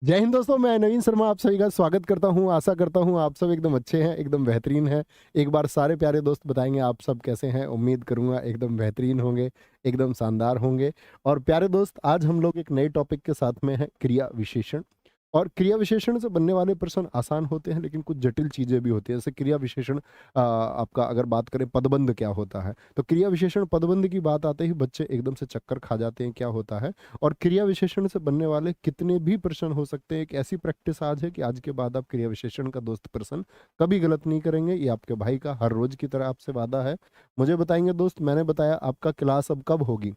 जय हिंद दोस्तों, मैं नवीन शर्मा आप सभी का स्वागत करता हूं। आशा करता हूं आप सब एकदम अच्छे हैं, एकदम बेहतरीन हैं। एक बार सारे प्यारे दोस्त बताएंगे आप सब कैसे हैं। उम्मीद करूंगा एकदम बेहतरीन होंगे, एकदम शानदार होंगे। और प्यारे दोस्त, आज हम लोग एक नए टॉपिक के साथ में हैं, क्रिया विशेषण। और क्रिया विशेषण से बनने वाले प्रश्न आसान होते हैं, लेकिन कुछ जटिल चीज़ें भी होती हैं। जैसे क्रिया विशेषण आपका अगर बात करें पदबंध क्या होता है, तो क्रिया विशेषण पदबंध की बात आते ही बच्चे एकदम से चक्कर खा जाते हैं, क्या होता है। और क्रिया विशेषण से बनने वाले कितने भी प्रश्न हो सकते हैं। एक ऐसी प्रैक्टिस आज है कि आज के बाद आप क्रिया विशेषण का दोस्त प्रश्न कभी गलत नहीं करेंगे। ये आपके भाई का हर रोज की तरह आपसे वादा है। मुझे बताएंगे दोस्त, मैंने बताया आपका क्लास अब कब होगी।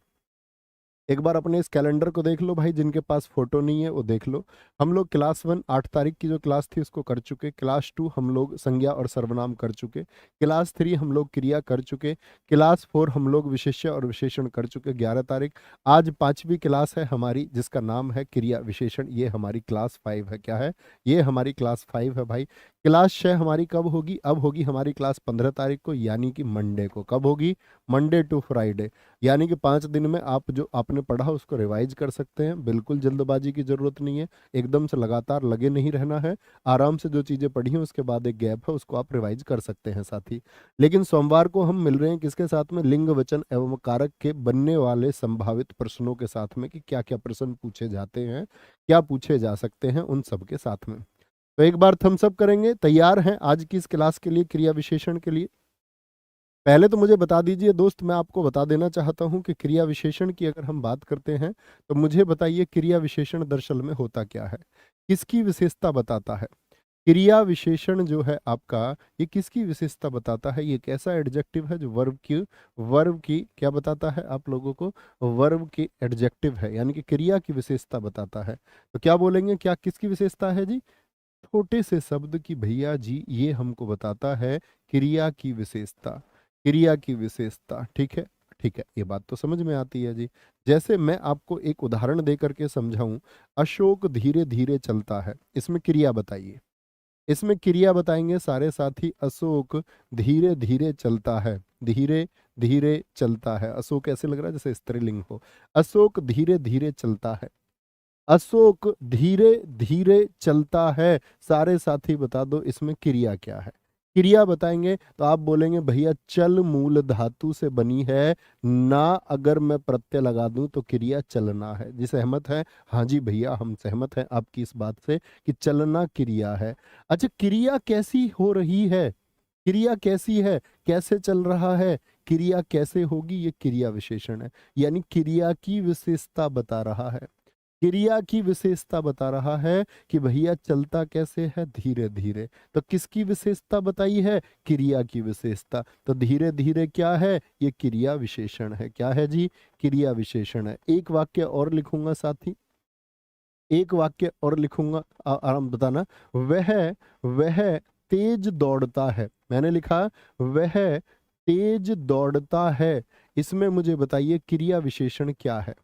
एक बार अपने इस कैलेंडर को देख लो भाई, जिनके पास फोटो नहीं है वो देख लो। हम लोग क्लास 1 8 तारीख की जो क्लास थी उसको कर चुके। क्लास 2 हम लोग संज्ञा और सर्वनाम कर चुके। क्लास 3 हम लोग क्रिया कर चुके। क्लास 4 हम लोग विशेष्य और विशेषण कर चुके 11 तारीख। आज 5वीं क्लास है हमारी, जिसका नाम है क्रिया विशेषण। ये हमारी क्लास 5 है। क्या है? ये हमारी क्लास 5 है भाई। क्लास 6 हमारी कब होगी? अब होगी हमारी क्लास 15 तारीख को, यानी कि मंडे को। कब होगी? Monday to Friday. यानी कि 5 दिन में आप जो आपने पढ़ा उसको रिवाइज कर सकते हैं। बिल्कुल जल्दबाजी की जरूरत नहीं है, एकदम से लगातार लगे नहीं रहना है। आराम से जो चीजें पढ़ी हैं उसके बाद एक गैप है, उसको आप रिवाइज कर सकते हैं साथी। लेकिन सोमवार को हम मिल रहे हैं किसके साथ में? लिंग वचन एवं कारक के बनने वाले संभावित प्रश्नों के साथ में, कि क्या क्या प्रश्न पूछे जाते हैं, क्या पूछे जा सकते हैं, उन सब के साथ में। तो एक बार थम्स अप करेंगे, तैयार हैं आज की इस क्लास के लिए, क्रिया विशेषण के लिए? पहले तो मुझे बता दीजिए दोस्त, मैं आपको बता देना चाहता हूं कि क्रिया विशेषण की अगर हम बात करते हैं तो मुझे बताइए क्रिया विशेषण दरअसल में होता क्या है, किसकी विशेषता बताता है। क्रिया विशेषण जो है आपका, ये किसकी विशेषता बताता है? ये एक ऐसा एडजेक्टिव है जो वर्ब की क्या बताता है आप लोगों को? वर्ब की एडजेक्टिव है, यानी कि क्रिया की विशेषता बताता है। तो क्या बोलेंगे, क्या किसकी विशेषता है जी? छोटे से शब्द की भैया जी, ये हमको बताता है क्रिया की विशेषता। क्रिया की विशेषता, ठीक है। ठीक है, ये बात तो समझ में आती है जी। जैसे मैं आपको एक उदाहरण दे करके समझाऊं, अशोक धीरे धीरे चलता है, इसमें क्रिया बताइए। इसमें क्रिया बताएंगे सारे साथी। अशोक धीरे धीरे चलता है, धीरे धीरे चलता है। अशोक ऐसे लग रहा है जैसे स्त्रीलिंग हो। अशोक धीरे धीरे चलता है, अशोक धीरे धीरे चलता है। सारे साथी बता दो इसमें क्रिया क्या है। क्रिया बताएंगे तो आप बोलेंगे भैया चल मूल धातु से बनी है ना, अगर मैं प्रत्यय लगा दूं तो क्रिया चलना है। जी सहमत है? हाँ जी भैया, हम सहमत हैं आपकी इस बात से कि चलना क्रिया है। अच्छा, क्रिया कैसी हो रही है? क्रिया कैसी है, कैसे चल रहा है, क्रिया कैसे होगी, ये क्रिया विशेषण है। यानी क्रिया की विशेषता बता रहा है। क्रिया की विशेषता बता रहा है कि भैया चलता कैसे है? धीरे धीरे। तो किसकी विशेषता बताई है? क्रिया की विशेषता। तो धीरे धीरे क्या है? ये क्रिया विशेषण है। क्या है जी? क्रिया विशेषण है। एक वाक्य और लिखूंगा साथी, एक वाक्य और लिखूंगा, आराम बताना। वह वह तेज दौड़ता है। मैंने लिखा वह तेज दौड़ता है। इसमें मुझे बताइए क्रिया विशेषण क्या है?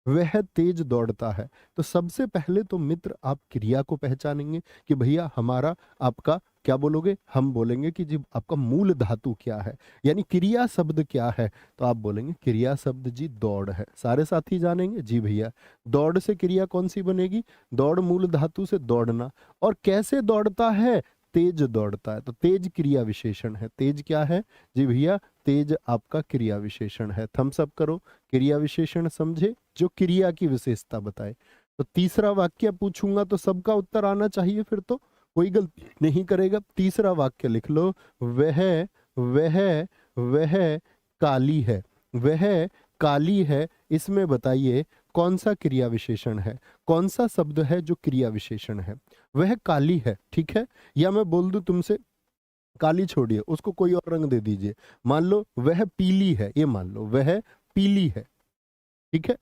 वह तेज दौड़ता है। तो सबसे पहले तो मित्र आप क्रिया को पहचानेंगे कि भैया हमारा आपका क्या बोलोगे? हम बोलेंगे कि जी आपका मूल धातु क्या है, यानी क्रिया शब्द क्या है। तो आप बोलेंगे क्रिया शब्द जी दौड़ है। सारे साथी जानेंगे जी भैया दौड़ से क्रिया कौन सी बनेगी? दौड़ मूल धातु से दौड़ना। और कैसे दौड़ता है? तेज दौड़ता है। तो तेज क्रिया विशेषण है। तेज क्या है जी भैया? तेज आपका क्रिया विशेषण है। थम्स अप करो। क्रिया विशेषण समझे जो क्रिया की विशेषता बताए। तो तीसरा वाक्य पूछूंगा तो सबका उत्तर आना चाहिए, फिर तो कोई गलती नहीं करेगा। तीसरा वाक्य लिख लो। वह वह वह काली है। वह काली है। इसमें बताइए कौन सा क्रिया विशेषण है, कौन सा शब्द है जो क्रिया विशेषण है? वह काली है, ठीक है। या मैं बोल दूं तुमसे, काली छोड़िए, उसको कोई और रंग दे दीजिए। मान लो वह पीली है, ये मान लो वह पीली है, ठीक है।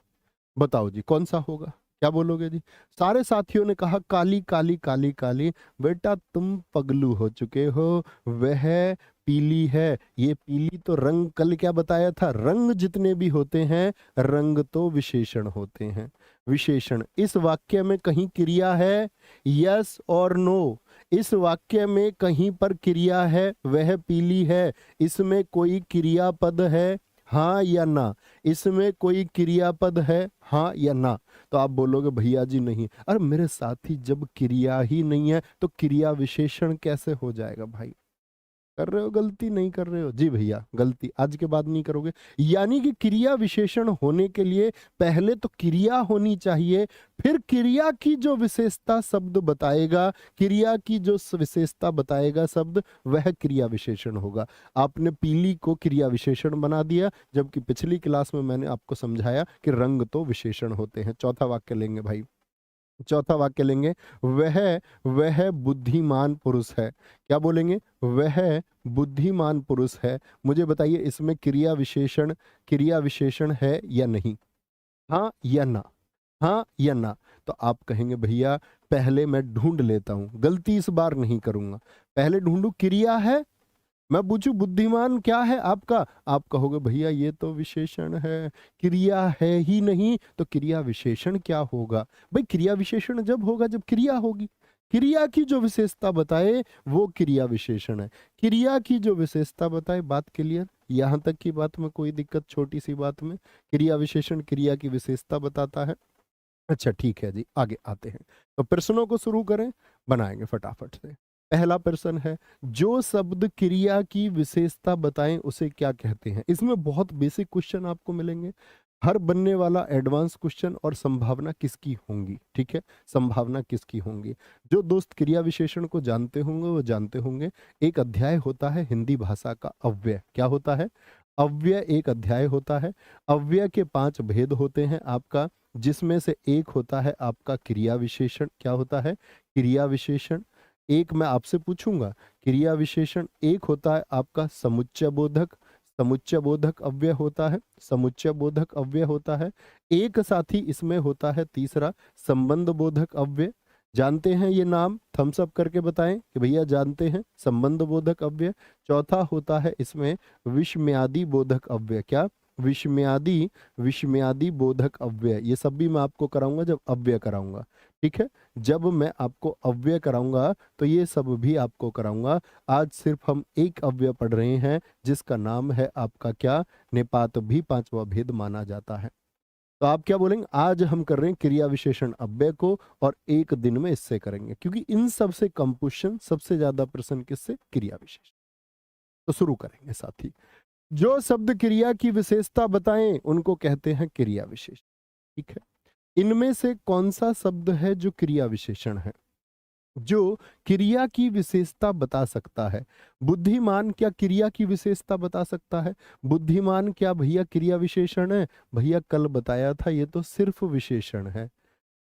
बताओ जी कौन सा होगा? क्या बोलोगे जी? सारे साथियों ने कहा काली काली काली काली। बेटा तुम पगलू हो चुके हो। वह पीली है। ये पीली तो रंग, कल क्या बताया था? रंग जितने भी होते हैं, रंग तो विशेषण होते हैं। विशेषण। इस वाक्य में कहीं क्रिया है? यस और नो? इस वाक्य में कहीं पर क्रिया है? वह पीली है, इसमें कोई क्रियापद है? हाँ या ना? इसमें कोई क्रियापद है? हाँ या ना? तो तो आप बोलोगे भैया जी नहीं। अरे मेरे साथी, जब क्रिया ही नहीं है तो क्रिया विशेषण कैसे हो जाएगा भाई? कर रहे हो गलती, नहीं कर रहे हो? जी भैया, गलती आज के बाद नहीं करोगे। यानी कि क्रिया विशेषण होने के लिए पहले तो क्रिया होनी चाहिए, फिर क्रिया की जो विशेषता शब्द बताएगा, क्रिया की जो विशेषता बताएगा शब्द, वह क्रिया विशेषण होगा। आपने पीली को क्रिया विशेषण बना दिया, जबकि पिछली क्लास में मैंने आपको समझाया कि रंग तो विशेषण होते हैं। चौथा वाक्य लेंगे भाई, चौथा वाक्य लेंगे, वह वह बुद्धिमान पुरुष है। क्या बोलेंगे? वह बुद्धिमान पुरुष है। मुझे बताइए इसमें क्रिया विशेषण है या नहीं? हाँ या ना? हाँ या ना? तो आप कहेंगे भैया पहले मैं ढूंढ लेता हूं, गलती इस बार नहीं करूंगा। पहले ढूंढू क्रिया है, मैं पूछूं बुद्धिमान क्या है आपका, आप कहोगे भैया ये तो विशेषण है, क्रिया है ही नहीं, तो क्रिया विशेषण क्या होगा? भाई क्रिया विशेषण जब होगा जब क्रिया होगी, क्रिया की जो विशेषता बताए वो क्रिया विशेषण है। क्रिया की जो विशेषता बताए, बात क्लियर? यहां तक की बात में कोई दिक्कत? छोटी सी बात में क्रिया विशेषण क्रिया की विशेषता बताता है। अच्छा ठीक है जी, आगे आते हैं। तो प्रश्नों को शुरू करें, बनाएंगे फटाफट से। पहला प्रश्न है, जो शब्द क्रिया की विशेषता बताएं उसे क्या कहते हैं? इसमें बहुत बेसिक क्वेश्चन आपको मिलेंगे, हर बनने वाला एडवांस क्वेश्चन, और संभावना किसकी होंगी? ठीक है, संभावना किसकी होंगी? जो दोस्त क्रिया विशेषण को जानते होंगे वो जानते होंगे, एक अध्याय होता है हिंदी भाषा का अव्यय। क्या होता है? अव्यय एक अध्याय होता है। अव्यय के 5 भेद होते हैं आपका, जिसमें से एक होता है आपका क्रिया विशेषण। क्या होता है? क्रिया विशेषण। एक मैं आपसे पूछूंगा, क्रिया विशेषण एक होता है आपका समुच्चय बोधक। समुच्चय बोधक अव्यय होता है, समुच्चय बोधक अव्यय होता है। एक साथी इसमें होता है तीसरा, संबंध बोधक अव्यय। जानते हैं ये नाम? थम्स अप करके बताएं कि भैया जानते हैं, संबंध बोधक अव्यय। चौथा होता है इसमें विषम्यादि बोधक अव्यय। क्या? विषम्यादि, विषम्यादि बोधक अव्यय। ये सब भी मैं आपको कराऊंगा जब अव्यय कराऊंगा। ठीक है, जब मैं आपको अव्यय कराऊंगा तो ये सब भी आपको कराऊंगा। आज सिर्फ हम एक अव्यय पढ़ रहे हैं जिसका नाम है आपका क्या? निपात भी 5वां भेद माना जाता है। तो आप क्या बोलेंगे? आज हम कर रहे हैं क्रिया विशेषण अव्यय को, और एक दिन में इससे करेंगे, क्योंकि इन सबसे कम क्वेश्चन, सबसे ज्यादा प्रश्न किससे? क्रिया विशेषण। तो शुरू करेंगे साथी। जो शब्द क्रिया की विशेषता बताएं उनको कहते हैं क्रिया विशेषण। ठीक है, इनमें से कौन सा शब्द है जो क्रिया विशेषण है, जो क्रिया की विशेषता बता सकता है? बुद्धिमान क्या क्रिया की विशेषता बता सकता है? बुद्धिमान क्या भैया क्रिया विशेषण है? भैया कल बताया था ये तो सिर्फ विशेषण है।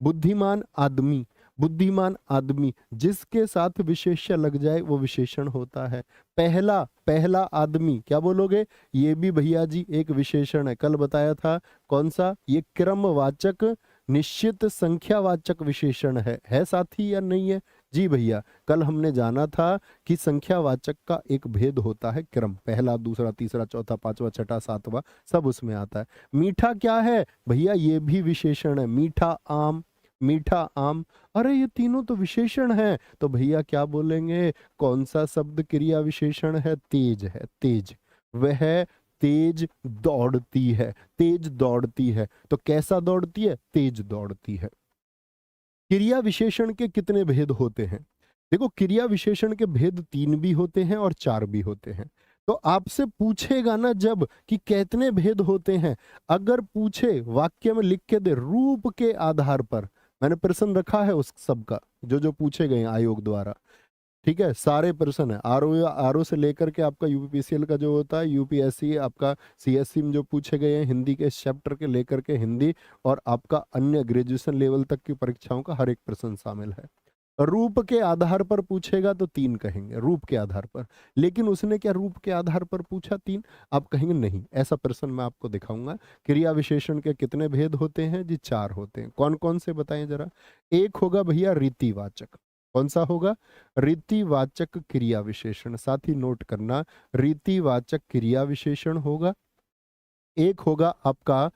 बुद्धिमान आदमी, बुद्धिमान आदमी जिसके साथ विशेष्य लग जाए वो विशेषण होता है। पहला, पहला आदमी, क्या बोलोगे? ये भी भैया जी एक विशेषण है, कल बताया था। कौन सा? ये क्रमवाचक निश्चित संख्यावाचक विशेषण है साथी या नहीं है? जी भैया, कल हमने जाना था कि संख्यावाचक का एक भेद होता है क्रम, पहला, दूसरा, तीसरा, चौथा, पांचवा, छठा, सातवां, सब उसमें आता है। मीठा क्या है भैया? ये भी विशेषण है। मीठा आम, मीठा आम, अरे ये तीनों तो विशेषण है। तो भैया क्या बोलेंगे? कौन सा शब्द क्रिया विशेषण है? तेज है, तेज। वह तेज दौड़ती है, तेज दौड़ती है। तो कैसा दौड़ती है? तेज दौड़ती है। क्रिया विशेषण के कितने भेद होते हैं? देखो, क्रिया विशेषण के भेद 3 भी होते हैं और 4 भी होते हैं। तो आपसे पूछेगा ना जब कि कितने भेद होते हैं, अगर पूछे वाक्य में लिख के दे रूप के आधार पर, मैंने प्रश्न रखा है उस सब का, जो जो पूछे गए हैं आयोग द्वारा। ठीक है, सारे प्रश्न है, आरओ से लेकर के आपका यूपीपीसीएल का जो होता है, यूपीएससी आपका सीएससी में जो पूछे गए हैं हिंदी के चैप्टर के लेकर के हिंदी, और आपका अन्य ग्रेजुएशन लेवल तक की परीक्षाओं का हर एक प्रश्न शामिल है। रूप के आधार पर पूछेगा तो 3 कहेंगे, रूप के आधार पर। लेकिन उसने क्या रूप के आधार पर पूछा 3? आप कहेंगे नहीं, ऐसा प्रश्न मैं आपको दिखाऊंगा। क्रिया विशेषण के कितने भेद होते हैं जी? 4 होते हैं। कौन कौन से बताएं जरा। एक होगा भैया रीतिवाचक। कौन सा होगा? रीतिवाचक क्रिया विशेषण। साथ ही नोट करना, रीतिवाचक क्रिया विशेषण होगा। एक होगा आपका,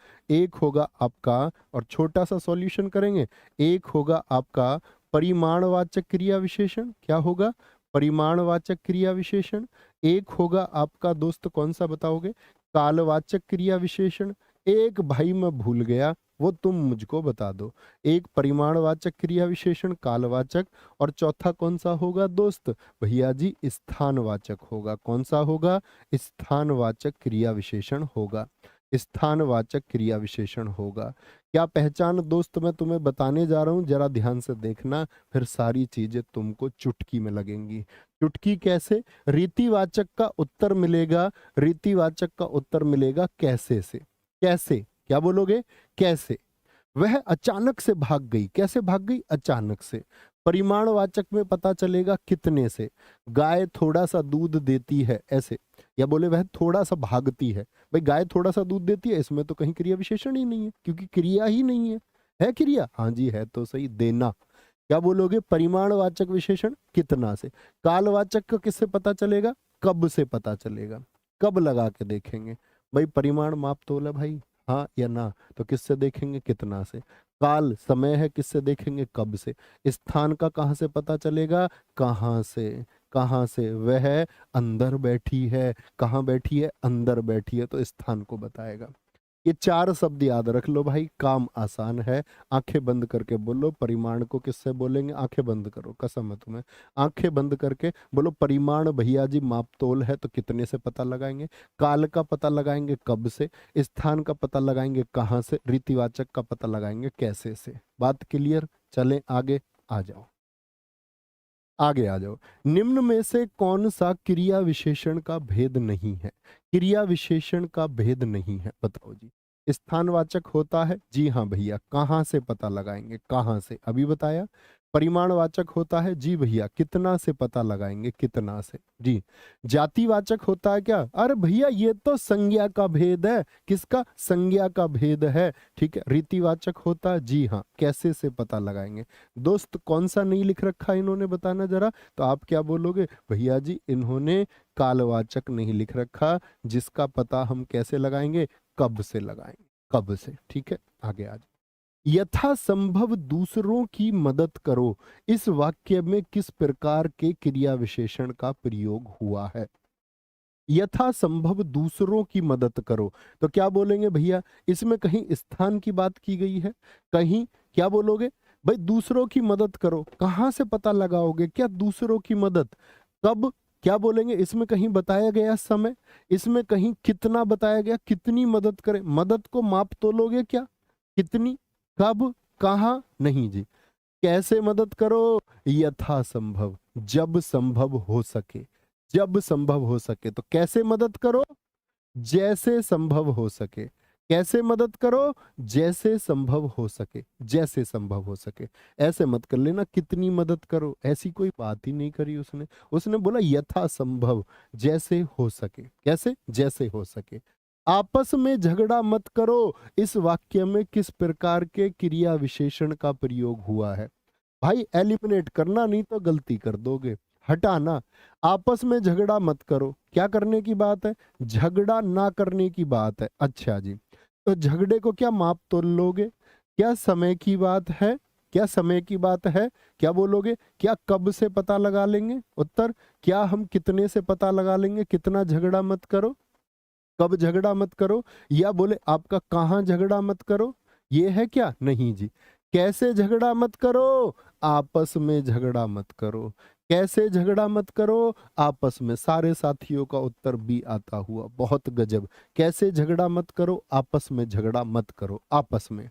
और छोटा सा सॉल्यूशन करेंगे, एक होगा आपका परिमाणवाचक क्रिया विशेषण। क्या होगा? परिमाणवाचक क्रिया विशेषण। एक होगा आपका दोस्त, कौन सा बताओगे? कालवाचक क्रिया विशेषण। एक भाई मैं भूल गया, वो तुम मुझको बता दो। एक परिमाणवाचक क्रिया विशेषण कालवाचक, और चौथा कौन सा होगा दोस्त? भैया जी स्थानवाचक होगा। कौन सा होगा? स्थानवाचक क्रिया विशेषण होगा। स्थानवाचक क्रिया विशेषण होगा। क्या पहचान दोस्त मैं तुम्हें बताने जा रहा हूं, जरा ध्यान से देखना, फिर सारी चीजें तुमको चुटकी में लगेंगी। चुटकी कैसे? रीतिवाचक का उत्तर मिलेगा, रीतिवाचक का उत्तर मिलेगा कैसे से। कैसे? क्या बोलोगे? कैसे? वह अचानक से भाग गई। कैसे भाग गई? अचानक से। परिमाणवाचक में पता चलेगा कितने से। गाय थोड़ा सा दूध देती है, ऐसे। या बोले वह थोड़ा सा भागती है। भाई गाय थोड़ा सा दूध देती है, इसमें तो कहीं क्रिया विशेषण ही नहीं है, क्योंकि क्रिया ही नहीं है। है क्रिया? हाँ जी है, तो सही, देना। क्या बोलोगे? परिमाणवाचक विशेषण कितना से। कालवाचक का किससे पता चलेगा? कब से पता चलेगा। कब लगा के देखेंगे? भाई परिमाण माप तोल है भाई, हाँ या ना, तो किससे देखेंगे? कितना से। काल समय है, किससे देखेंगे? कब से। स्थान का कहाँ से पता चलेगा? कहाँ से। कहाँ से? वह अंदर बैठी है। कहाँ बैठी है? अंदर बैठी है, तो स्थान को बताएगा। ये चार शब्द याद रख लो भाई, काम आसान है। आंखें बंद करके बोलो परिमाण को किससे बोलेंगे। आंखें बंद करो, कसम है तुम्हें। आंखें बंद करके बोलो परिमाण भैया जी माप तोल है, तो कितने से पता लगाएंगे। काल का पता लगाएंगे कब से। स्थान का पता लगाएंगे कहाँ से। रीतिवाचक का पता लगाएंगे कैसे से। बात क्लियर? चलें आगे, आ जाओ, आगे आ जाओ। निम्न में से कौन सा क्रिया विशेषण का भेद नहीं है? क्रिया विशेषण का भेद नहीं है, बताओ जी। स्थानवाचक होता है, जी हाँ भैया। कहाँ से पता लगाएंगे? कहाँ से, अभी बताया। परिमाणवाचक होता है, जी भैया। कितना से पता लगाएंगे? कितना से, जी। जातिवाचक होता है क्या? अरे भैया ये तो संज्ञा का भेद है। किसका? संज्ञा का भेद है, ठीक है। रीतिवाचक होता है, जी हाँ। कैसे से पता लगाएंगे? दोस्त कौन सा नहीं लिख रखा इन्होंने, बताना जरा। तो आप क्या बोलोगे? भैया जी इन्होंने कालवाचक नहीं लिख रखा, जिसका पता हम कैसे लगाएंगे? कब से लगाएंगे, कब से, ठीक है। आगे आ जाओ। यथा संभव दूसरों की मदद करो, इस वाक्य में किस प्रकार के क्रिया विशेषण का प्रयोग हुआ है? यथा संभव दूसरों की मदद करो, तो क्या बोलेंगे भैया? इसमें कहीं स्थान की बात की गई है? कहीं क्या बोलोगे? भाई दूसरों की मदद करो, कहां से पता लगाओगे? क्या दूसरों की मदद? कब? क्या बोलेंगे? इसमें कहीं बताया गया समय? इसमें कहीं कितना बताया गया? कितनी मदद करें? मदद को माप तोलोगे क्या? कितनी? कब? कहां? नहीं जी। कैसे मदद करो? यथा संभव, जब संभव हो सके। जब संभव हो सके, तो कैसे मदद करो? जैसे संभव हो सके। कैसे मदद करो? जैसे संभव हो सके। जैसे संभव हो सके। ऐसे मत कर लेना कितनी मदद करो, ऐसी कोई बात ही नहीं करी उसने। उसने बोला यथा संभव, जैसे हो सके। कैसे? जैसे हो सके। आपस में झगड़ा मत करो, इस वाक्य में किस प्रकार के क्रिया विशेषण का प्रयोग हुआ है? भाई एलिमिनेट करना, नहीं तो गलती कर दोगे। हटाना। आपस में झगड़ा मत करो, क्या करने की बात है? झगड़ा ना करने की बात है। अच्छा जी, तो झगड़े को क्या माप तोल लोगे? क्या समय की बात है? क्या समय की बात है? क्या बोलोगे? क्या कब से पता लगा लेंगे? उत्तर, क्या हम कितने से पता लगा लेंगे? कितना झगड़ा मत करो, कब झगड़ा मत करो। या बोले आपका कहाँ झगड़ा मत करो, ये है क्या? नहीं जी। कैसे झगड़ा मत करो? आपस में झगड़ा मत करो। कैसे झगड़ा मत करो? आपस में। सारे साथियों का उत्तर बी आता हुआ, बहुत गजब। कैसे झगड़ा मत करो? आपस में झगड़ा मत करो, आपस में।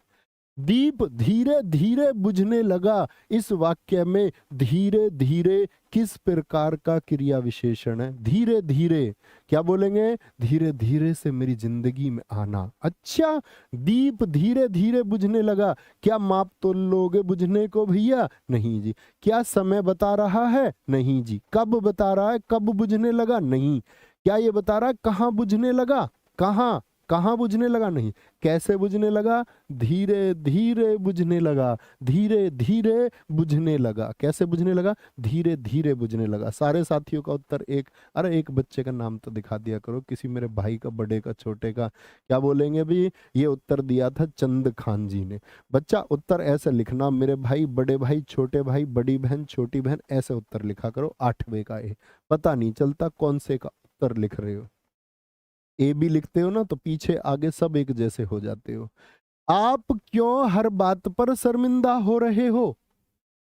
दीप धीरे धीरे बुझने लगा, इस वाक्य में धीरे धीरे किस प्रकार का क्रिया विशेषण है? धीरे धीरे। क्या बोलेंगे? धीरे धीरे से मेरी जिंदगी में आना। अच्छा, दीप धीरे धीरे बुझने लगा, क्या माप तोल लोगे बुझने को भैया? नहीं जी। क्या समय बता रहा है? नहीं जी। कब बता रहा है? कब बुझने लगा? नहीं। क्या ये बता रहा है कहाँ बुझने लगा? कहाँ? कहाँ बुझने लगा? नहीं। कैसे बुझने लगा? धीरे धीरे बुझने लगा। धीरे धीरे बुझने लगा। कैसे बुझने लगा? धीरे धीरे बुझने लगा। सारे साथियों का उत्तर एक। अरे एक बच्चे का नाम तो दिखा दिया करो, किसी मेरे भाई का, बड़े का, छोटे का। क्या बोलेंगे भी? ये उत्तर दिया था चंद खान जी ने। बच्चा उत्तर ऐसे लिखना, मेरे भाई, बड़े भाई, छोटे भाई, बड़ी बहन, छोटी बहन, ऐसे उत्तर लिखा करो। 8वें का ए, पता नहीं चलता कौन से का उत्तर लिख रहे हो। ए भी लिखते हो ना, तो पीछे आगे सब एक जैसे हो जाते हो। आप क्यों हर बात पर शर्मिंदा हो रहे हो?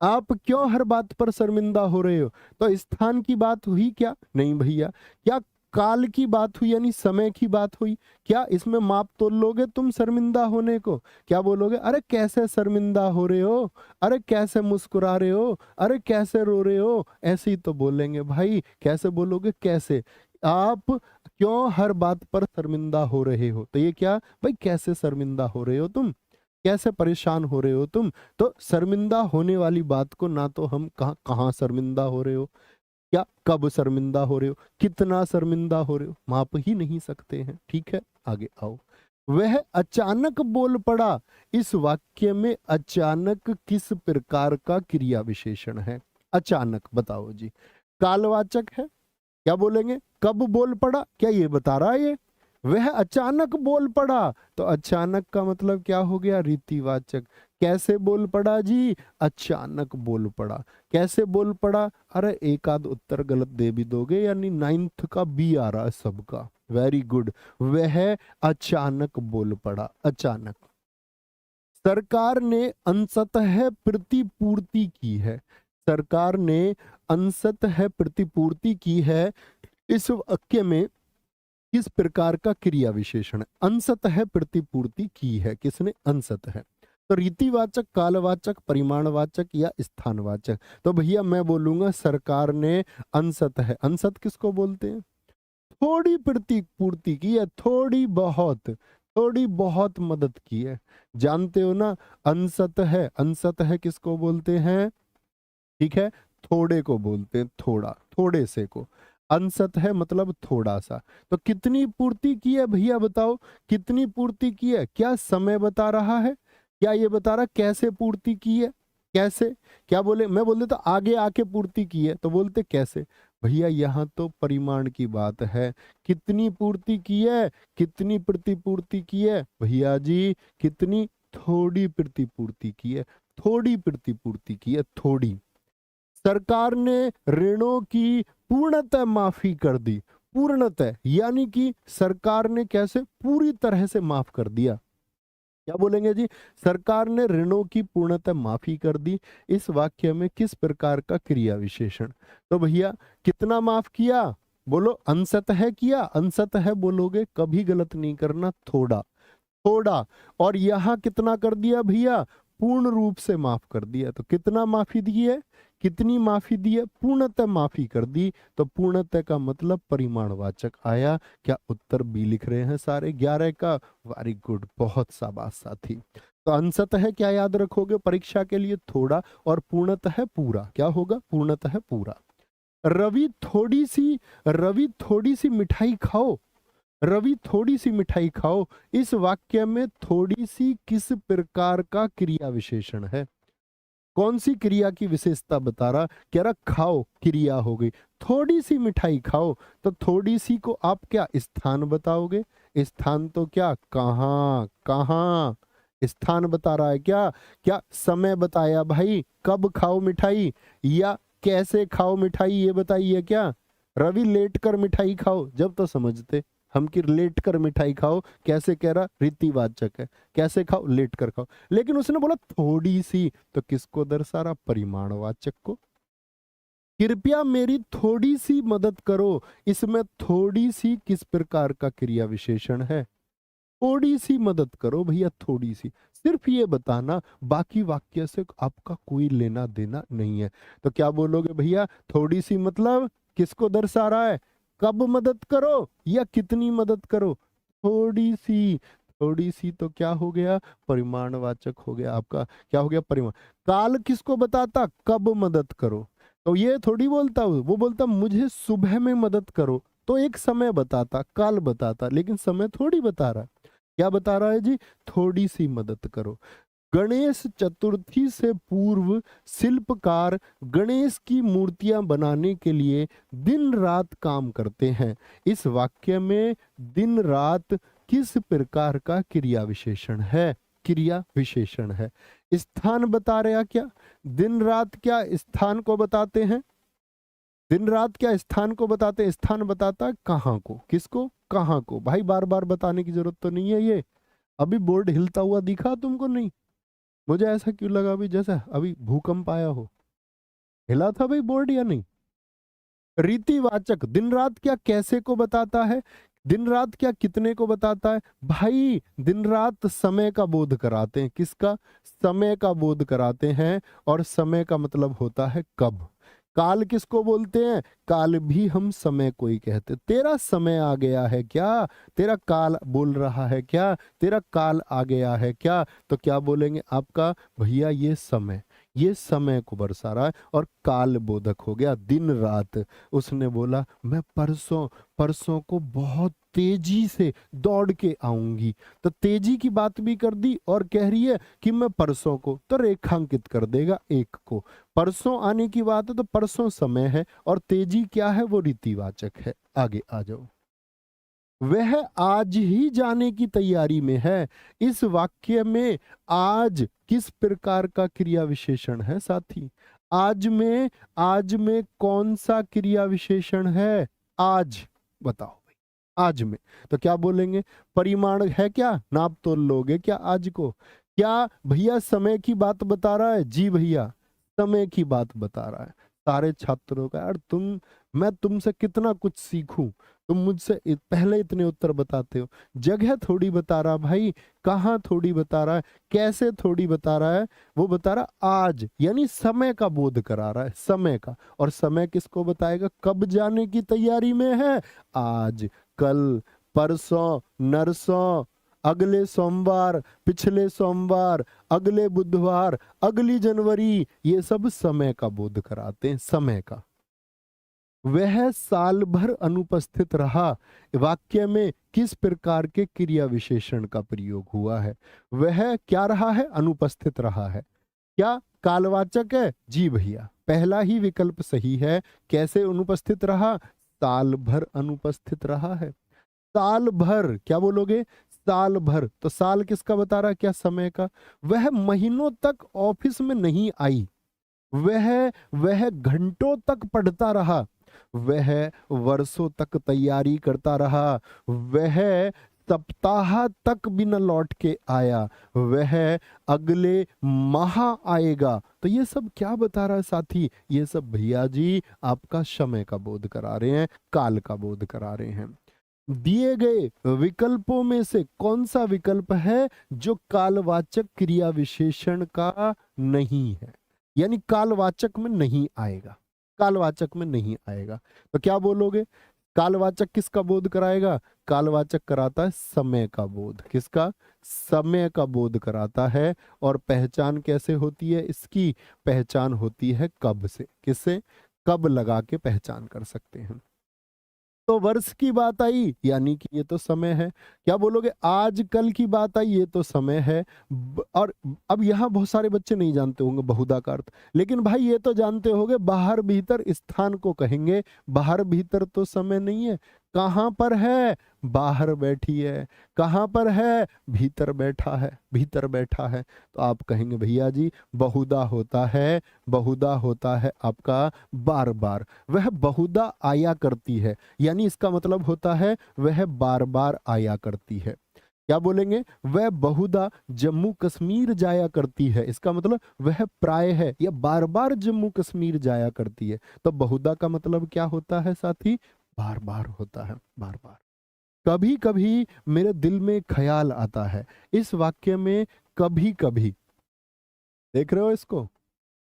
आप क्यों हर बात पर शर्मिंदा हो रहे हो? तो स्थान की बात हुई क्या? नहीं भैया। क्या काल की बात हुई, यानी समय की बात हुई? क्या इसमें माप तोल लोगे तुम शर्मिंदा होने को? क्या बोलोगे, अरे कैसे शर्मिंदा हो रहे हो, अरे कैसे मुस्कुरा रहे हो, अरे कैसे रो रहे हो? ऐसे ही तो बोलेंगे भाई। कैसे बोलोगे, कैसे? आप क्यों हर बात पर शर्मिंदा हो रहे हो? तो ये क्या भाई, कैसे शर्मिंदा हो रहे हो तुम, कैसे परेशान हो रहे हो तुम? तो शर्मिंदा होने वाली बात को ना तो हम कहाँ कहाँ शर्मिंदा हो रहे हो, क्या कब शर्मिंदा हो रहे हो, कितना शर्मिंदा हो रहे हो, माप ही नहीं सकते हैं। ठीक है, आगे आओ। वह अचानक बोल पड़ा। इस वाक्य में अचानक किस प्रकार का क्रिया विशेषण है? अचानक बताओ जी। कालवाचक है, क्या बोलेंगे, कब बोल पड़ा, क्या ये बता रहा है ये? वह अचानक बोल पड़ा, तो अचानक का मतलब क्या हो गया, रीतिवाचक। कैसे बोल पड़ा जी? अचानक बोल पड़ा। कैसे बोल पड़ा? अरे एक आध उत्तर गलत दे भी दोगे, यानी 9th का बी आ रहा है सबका। Very good. वह अचानक बोल पड़ा। अचानक। सरकार ने अंशतः प्रतिपूर्ति की है। सरकार ने अंशतः प्रतिपूर्ति की है। इस वाक्य में किस प्रकार का क्रिया विशेषण है? अंशतः प्रतिपूर्ति की है, किसने? अंशतः। तो रीतिवाचक, कालवाचक, परिमाणवाचक या स्थानवाचक? तो भैया मैं बोलूंगा सरकार ने अंशतः। अंशत किसको बोलते हैं? थोड़ी प्रतिपूर्ति की है, थोड़ी बहुत, थोड़ी बहुत मदद की है। जानते हो ना, अंशतः, अंशतः किसको बोलते हैं? ठीक है, थोड़े को बोलते हैं, थोड़ा, थोड़े से को। अंशत है मतलब थोड़ा सा। तो कितनी पूर्ति की है भैया बताओ, कितनी पूर्ति की है? क्या समय बता रहा है? क्या ये बता रहा कैसे पूर्ति की है? कैसे? क्या बोले, मैं बोल देता आगे आके पूर्ति की है, तो बोलते कैसे? भैया यहाँ तो परिमाण की बात है। कितनी पूर्ति की है, कितनी प्रतिपूर्ति की है भैया जी? कितनी? थोड़ी प्रतिपूर्ति की है, थोड़ी प्रतिपूर्ति की है, थोड़ी। सरकार ने ऋणों की पूर्णतः माफी कर दी। पूर्णतः यानी कि सरकार ने कैसे, पूरी तरह से माफ कर दिया। क्या बोलेंगे जी? सरकार ने ऋणों की पूर्णतः माफी कर दी। इस वाक्य में किस प्रकार का क्रिया विशेषण? तो भैया कितना माफ किया? बोलो अंशतः किया। अंशतः बोलोगे कभी गलत नहीं करना, थोड़ा, थोड़ा। और यहां कितना कर दिया भैया? पूर्ण रूप से माफ कर दिया। तो कितना माफी दी है, कितनी माफी दी है? पूर्णतः माफी कर दी। तो पूर्णतः का मतलब परिमाणवाचक आया। क्या उत्तर बी लिख रहे हैं सारे 11 का? वेरी गुड, बहुत शाबाश साथी। तो अंशतः क्या याद रखोगे परीक्षा के लिए? थोड़ा। और पूर्णतः पूरा, क्या होगा? पूर्णतः पूरा। रवि थोड़ी सी मिठाई खाओ। रवि थोड़ी सी मिठाई खाओ। इस वाक्य में थोड़ी सी किस प्रकार का क्रिया विशेषण है? कौन सी क्रिया की विशेषता बता रहा? कह रहा खाओ क्रिया हो गई, थोड़ी सी मिठाई खाओ। तो थोड़ी सी को आप क्या स्थान बताओगे? स्थान तो क्या, कहाँ कहाँ? स्थान बता रहा है क्या? क्या समय बताया भाई, कब खाओ मिठाई या कैसे खाओ मिठाई, ये बताइए क्या? रवि लेट कर मिठाई खाओ, जब तो समझते हम कि लेट कर मिठाई खाओ। कैसे कह रहा? रीतिवाचक है। कैसे खाओ? लेट कर खाओ। लेकिन उसने बोला थोड़ी सी, तो किसको दर्शा रहा? परिमाणवाचक को। कृपया मेरी थोड़ी सी मदद करो। इसमें थोड़ी सी किस प्रकार का क्रिया विशेषण है? थोड़ी सी मदद करो भैया, थोड़ी सी। सिर्फ ये बताना, बाकी वाक्य से आपका कोई लेना देना नहीं है। तो क्या बोलोगे भैया? थोड़ी सी मतलब किसको दर्शा रहा है? कब मदद करो या कितनी मदद करो? थोड़ी सी। थोड़ी सी तो क्या हो गया? परिमाणवाचक हो गया आपका। क्या हो गया? परिमाण। काल किसको बताता? कब मदद करो। तो ये थोड़ी बोलता, वो बोलता मुझे सुबह में मदद करो, तो एक समय बताता, काल बताता, लेकिन समय थोड़ी बता रहा। क्या बता रहा है जी? थोड़ी सी मदद करो। गणेश चतुर्थी से पूर्व शिल्पकार गणेश की मूर्तियां बनाने के लिए दिन रात काम करते हैं। इस वाक्य में दिन रात किस प्रकार का क्रिया विशेषण है? क्रिया विशेषण है। स्थान बता रहा क्या? दिन रात क्या स्थान को बताते हैं? दिन रात क्या स्थान को बताते हैं? स्थान बताता है कहाँ को, किसको? कहाँ को। भाई बार बार बताने की जरूरत तो नहीं है ये। अभी बोर्ड हिलता हुआ दिखा तुमको? नहीं। मुझे ऐसा क्यों लगा अभी जैसा अभी भूकंप आया हो। हिला था भाई बोर्ड या नहीं? रीतिवाचक दिन रात क्या कैसे को बताता है, दिन रात क्या कितने को बताता है? भाई दिन रात समय का बोध कराते हैं। किसका? समय का बोध कराते हैं। और समय का मतलब होता है कब। काल किसको बोलते हैं? काल भी हम समय को ही कहते। तेरा समय आ गया है क्या? तेरा काल बोल रहा है क्या? तेरा काल आ गया है क्या? तो क्या बोलेंगे आपका? भैया ये समय को बरसा रहा है और काल बोधक हो गया दिन रात। उसने बोला मैं परसों परसों को बहुत तेजी से दौड़ के आऊंगी, तो तेजी की बात भी कर दी और कह रही है कि मैं परसों को, तो रेखांकित कर देगा एक को। परसों आने की बात है तो परसों समय है और तेजी क्या है? वो रीतिवाचक है। आगे आ जाओ। वह आज ही जाने की तैयारी में है। इस वाक्य में आज किस प्रकार का क्रिया विशेषण है साथी? आज में कौन सा क्रिया विशेषण है? आज। बताओ भाई। आज में तो क्या बोलेंगे? परिमाण है क्या? नाप तोल लोगे क्या आज को? क्या भैया समय की बात बता रहा है? जी भैया समय की बात बता रहा है। सारे छात्रों का यार मैं तुमसे कितना कुछ सीखूं, तुम मुझसे पहले इतने उत्तर बताते हो। जगह थोड़ी बता रहा भाई, कहाँ थोड़ी बता रहा है, कैसे थोड़ी बता रहा है, वो बता रहा आज, यानी समय का बोध करा रहा है, समय का। और समय किसको बताएगा? कब जाने की तैयारी में है? आज, कल, परसों, नरसों, अगले सोमवार, पिछले सोमवार, अगले बुधवार, अगली जनवरी, ये सब समय का बोध कराते हैं, समय का। वह साल भर अनुपस्थित रहा। वाक्य में किस प्रकार के क्रिया विशेषण का प्रयोग हुआ है? वह क्या रहा है? अनुपस्थित रहा है। क्या कालवाचक है? जी भैया पहला ही विकल्प सही है। कैसे अनुपस्थित रहा? साल भर अनुपस्थित रहा है। साल भर क्या बोलोगे? साल भर। तो साल किसका बता रहा है? क्या समय का। वह महीनों तक ऑफिस में नहीं आई। वह घंटों तक पढ़ता रहा। वह वर्षों तक तैयारी करता रहा। वह सप्ताह तक बिना लौट के आया। वह अगले माह आएगा। तो ये सब क्या बता रहा है साथी? ये सब भैया जी आपका समय का बोध करा रहे हैं, काल का बोध करा रहे हैं। दिए गए विकल्पों में से कौन सा विकल्प है जो कालवाचक क्रिया विशेषण का नहीं है, यानी कालवाचक में नहीं आएगा? कालवाचक में नहीं आएगा तो क्या बोलोगे? कालवाचक किसका बोध कराएगा? कालवाचक कराता है समय का बोध। किसका? समय का बोध कराता है। और पहचान कैसे होती है इसकी? पहचान होती है कब से। किससे? कब लगा के पहचान कर सकते हैं। तो वर्ष की बात आई यानी कि ये तो समय है। क्या बोलोगे? आज कल की बात आई, ये तो समय है। और अब यहाँ बहुत सारे बच्चे नहीं जानते होंगे बहुधा का अर्थ, लेकिन भाई ये तो जानते होंगे बाहर भीतर स्थान को कहेंगे। बाहर भीतर तो समय नहीं है। कहाँ पर है? बाहर बैठी है। कहाँ पर है? भीतर बैठा है, भीतर बैठा है। तो आप कहेंगे भैया जी बहुधा होता है, बहुधा होता है आपका बार बार। वह बहुधा आया करती है, यानी इसका मतलब होता है वह बार बार आया करती है। क्या बोलेंगे? वह बहुधा जम्मू कश्मीर जाया करती है, इसका मतलब वह प्राय है या बार बार जम्मू कश्मीर जाया करती है। तो बहुधा का मतलब क्या होता है साथी? बार बार होता है, बार बार। कभी कभी मेरे दिल में ख्याल आता है। इस वाक्य में कभी कभी, देख रहे हो इसको?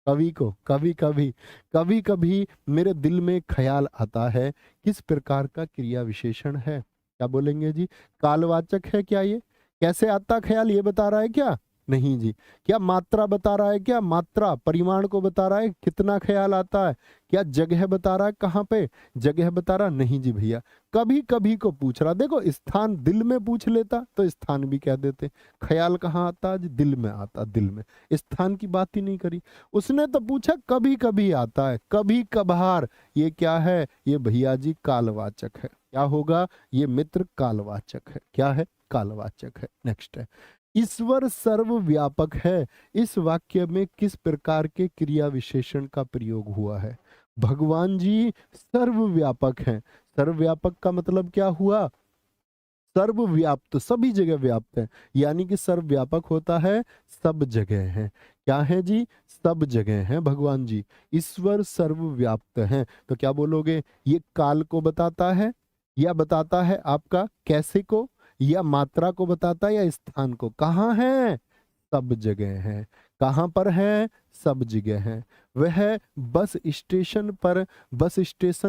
कवि को कभी कभी, कभी कभी मेरे दिल में ख्याल आता है, किस प्रकार का क्रिया विशेषण है? क्या बोलेंगे जी? कालवाचक है क्या ये? कैसे आता ख्याल ये बता रहा है क्या? नहीं जी। क्या मात्रा बता रहा है क्या? मात्रा परिमाण को बता रहा है कितना ख्याल आता है? क्या जगह बता रहा है कहाँ पे? जगह बता रहा नहीं जी भैया। कभी कभी को पूछ रहा। देखो स्थान दिल में पूछ लेता तो स्थान भी कह देते। ख्याल कहाँ आता जी? दिल में आता, दिल में। स्थान की बात ही नहीं करी। उसने तो पूछा कभी कभी आता है, कभी कभार। ये क्या है? ये भैया जी कालवाचक है। क्या होगा? ये मित्र कालवाचक है। क्या है? कालवाचक है। नेक्स्ट है, ईश्वर सर्वव्यापक है। इस वाक्य में किस प्रकार के क्रिया विशेषण का प्रयोग हुआ है? भगवान जी सर्वव्यापक हैं। सर्वव्यापक का मतलब क्या हुआ? सर्वव्याप्त, सभी जगह व्याप्त है, यानी कि सर्वव्यापक होता है, सब जगह है। क्या है जी? सब जगह है भगवान जी। ईश्वर सर्वव्याप्त है। तो क्या बोलोगे? ये काल को बताता है, या बताता है आपका कैसे को, या मात्रा को बताता है, या स्थान को? कहाँ है? सब जगह है। कहाँ पर है? सब जगह है। वह बस स्टेशन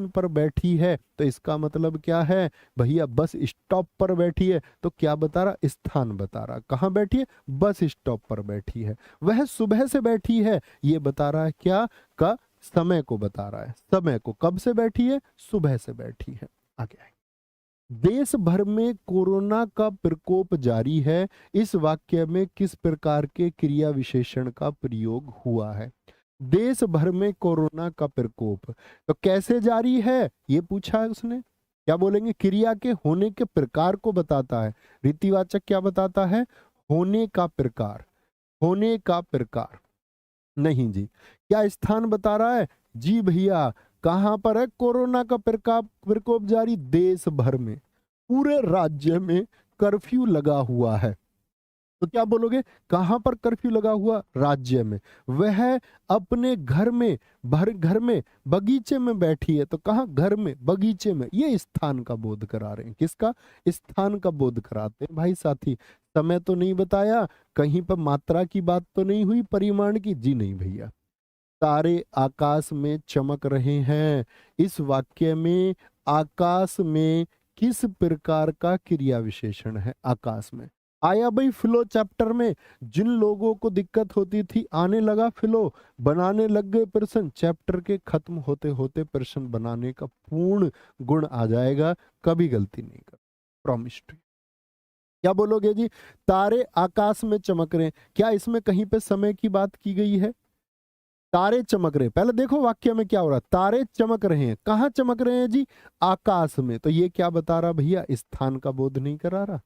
पर बैठी है, तो इसका मतलब क्या है भैया? बस स्टॉप पर बैठी है, तो क्या बता रहा? स्थान बता रहा। कहाँ बैठी है? बस स्टॉप पर बैठी है। वह सुबह से बैठी है, ये बता रहा है क्या? का समय को बता रहा है। समय को, कब से बैठी है? सुबह से बैठी है। आगे आए। देश भर में कोरोना का प्रकोप जारी है, इस वाक्य में किस प्रकार के क्रिया विशेषण का प्रयोग हुआ है? देश भर में कोरोना का प्रकोप, तो कैसे जारी है ये पूछा है उसने। क्या बोलेंगे? क्रिया के होने के प्रकार को बताता है। रीतिवाचक क्या बताता है? होने का प्रकार। होने का प्रकार नहीं जी। क्या स्थान बता रहा है? जी भैया। कहां पर है कोरोना का प्रकोप प्रकोप जारी? देश भर में, पूरे राज्य में कर्फ्यू लगा हुआ है। तो क्या बोलोगे? कहां पर कर्फ्यू लगा हुआ? राज्य में। वह अपने घर में बगीचे में बैठी है, तो कहां? घर में, बगीचे में। ये स्थान का बोध करा रहे हैं। किसका? स्थान का बोध कराते हैं भाई साथी। समय तो नहीं बताया, कहीं पर मात्रा की बात तो नहीं हुई, परिमाण की? जी नहीं भैया। तारे आकाश में चमक रहे हैं, इस वाक्य में आकाश में किस प्रकार का क्रिया विशेषण है? आकाश में आया भाई। फ्लो चैप्टर में जिन लोगों को दिक्कत होती थी, आने लगा फ्लो, बनाने लग गए प्रश्न। चैप्टर के खत्म होते होते प्रश्न बनाने का पूर्ण गुण आ जाएगा, कभी गलती नहीं कर, प्रॉमिस टू। क्या बोलोगे जी? तारे आकाश में चमक रहे हैं, क्या इसमें कहीं पे समय की बात की गई है? तारे चमक रहे, पहले देखो वाक्य में क्या हो रहा है। तारे चमक रहे हैं, कहां चमक रहे हैं जी? आकाश में। तो ये क्या बता रहा भैया? स्थान का बोध नहीं करा रहा।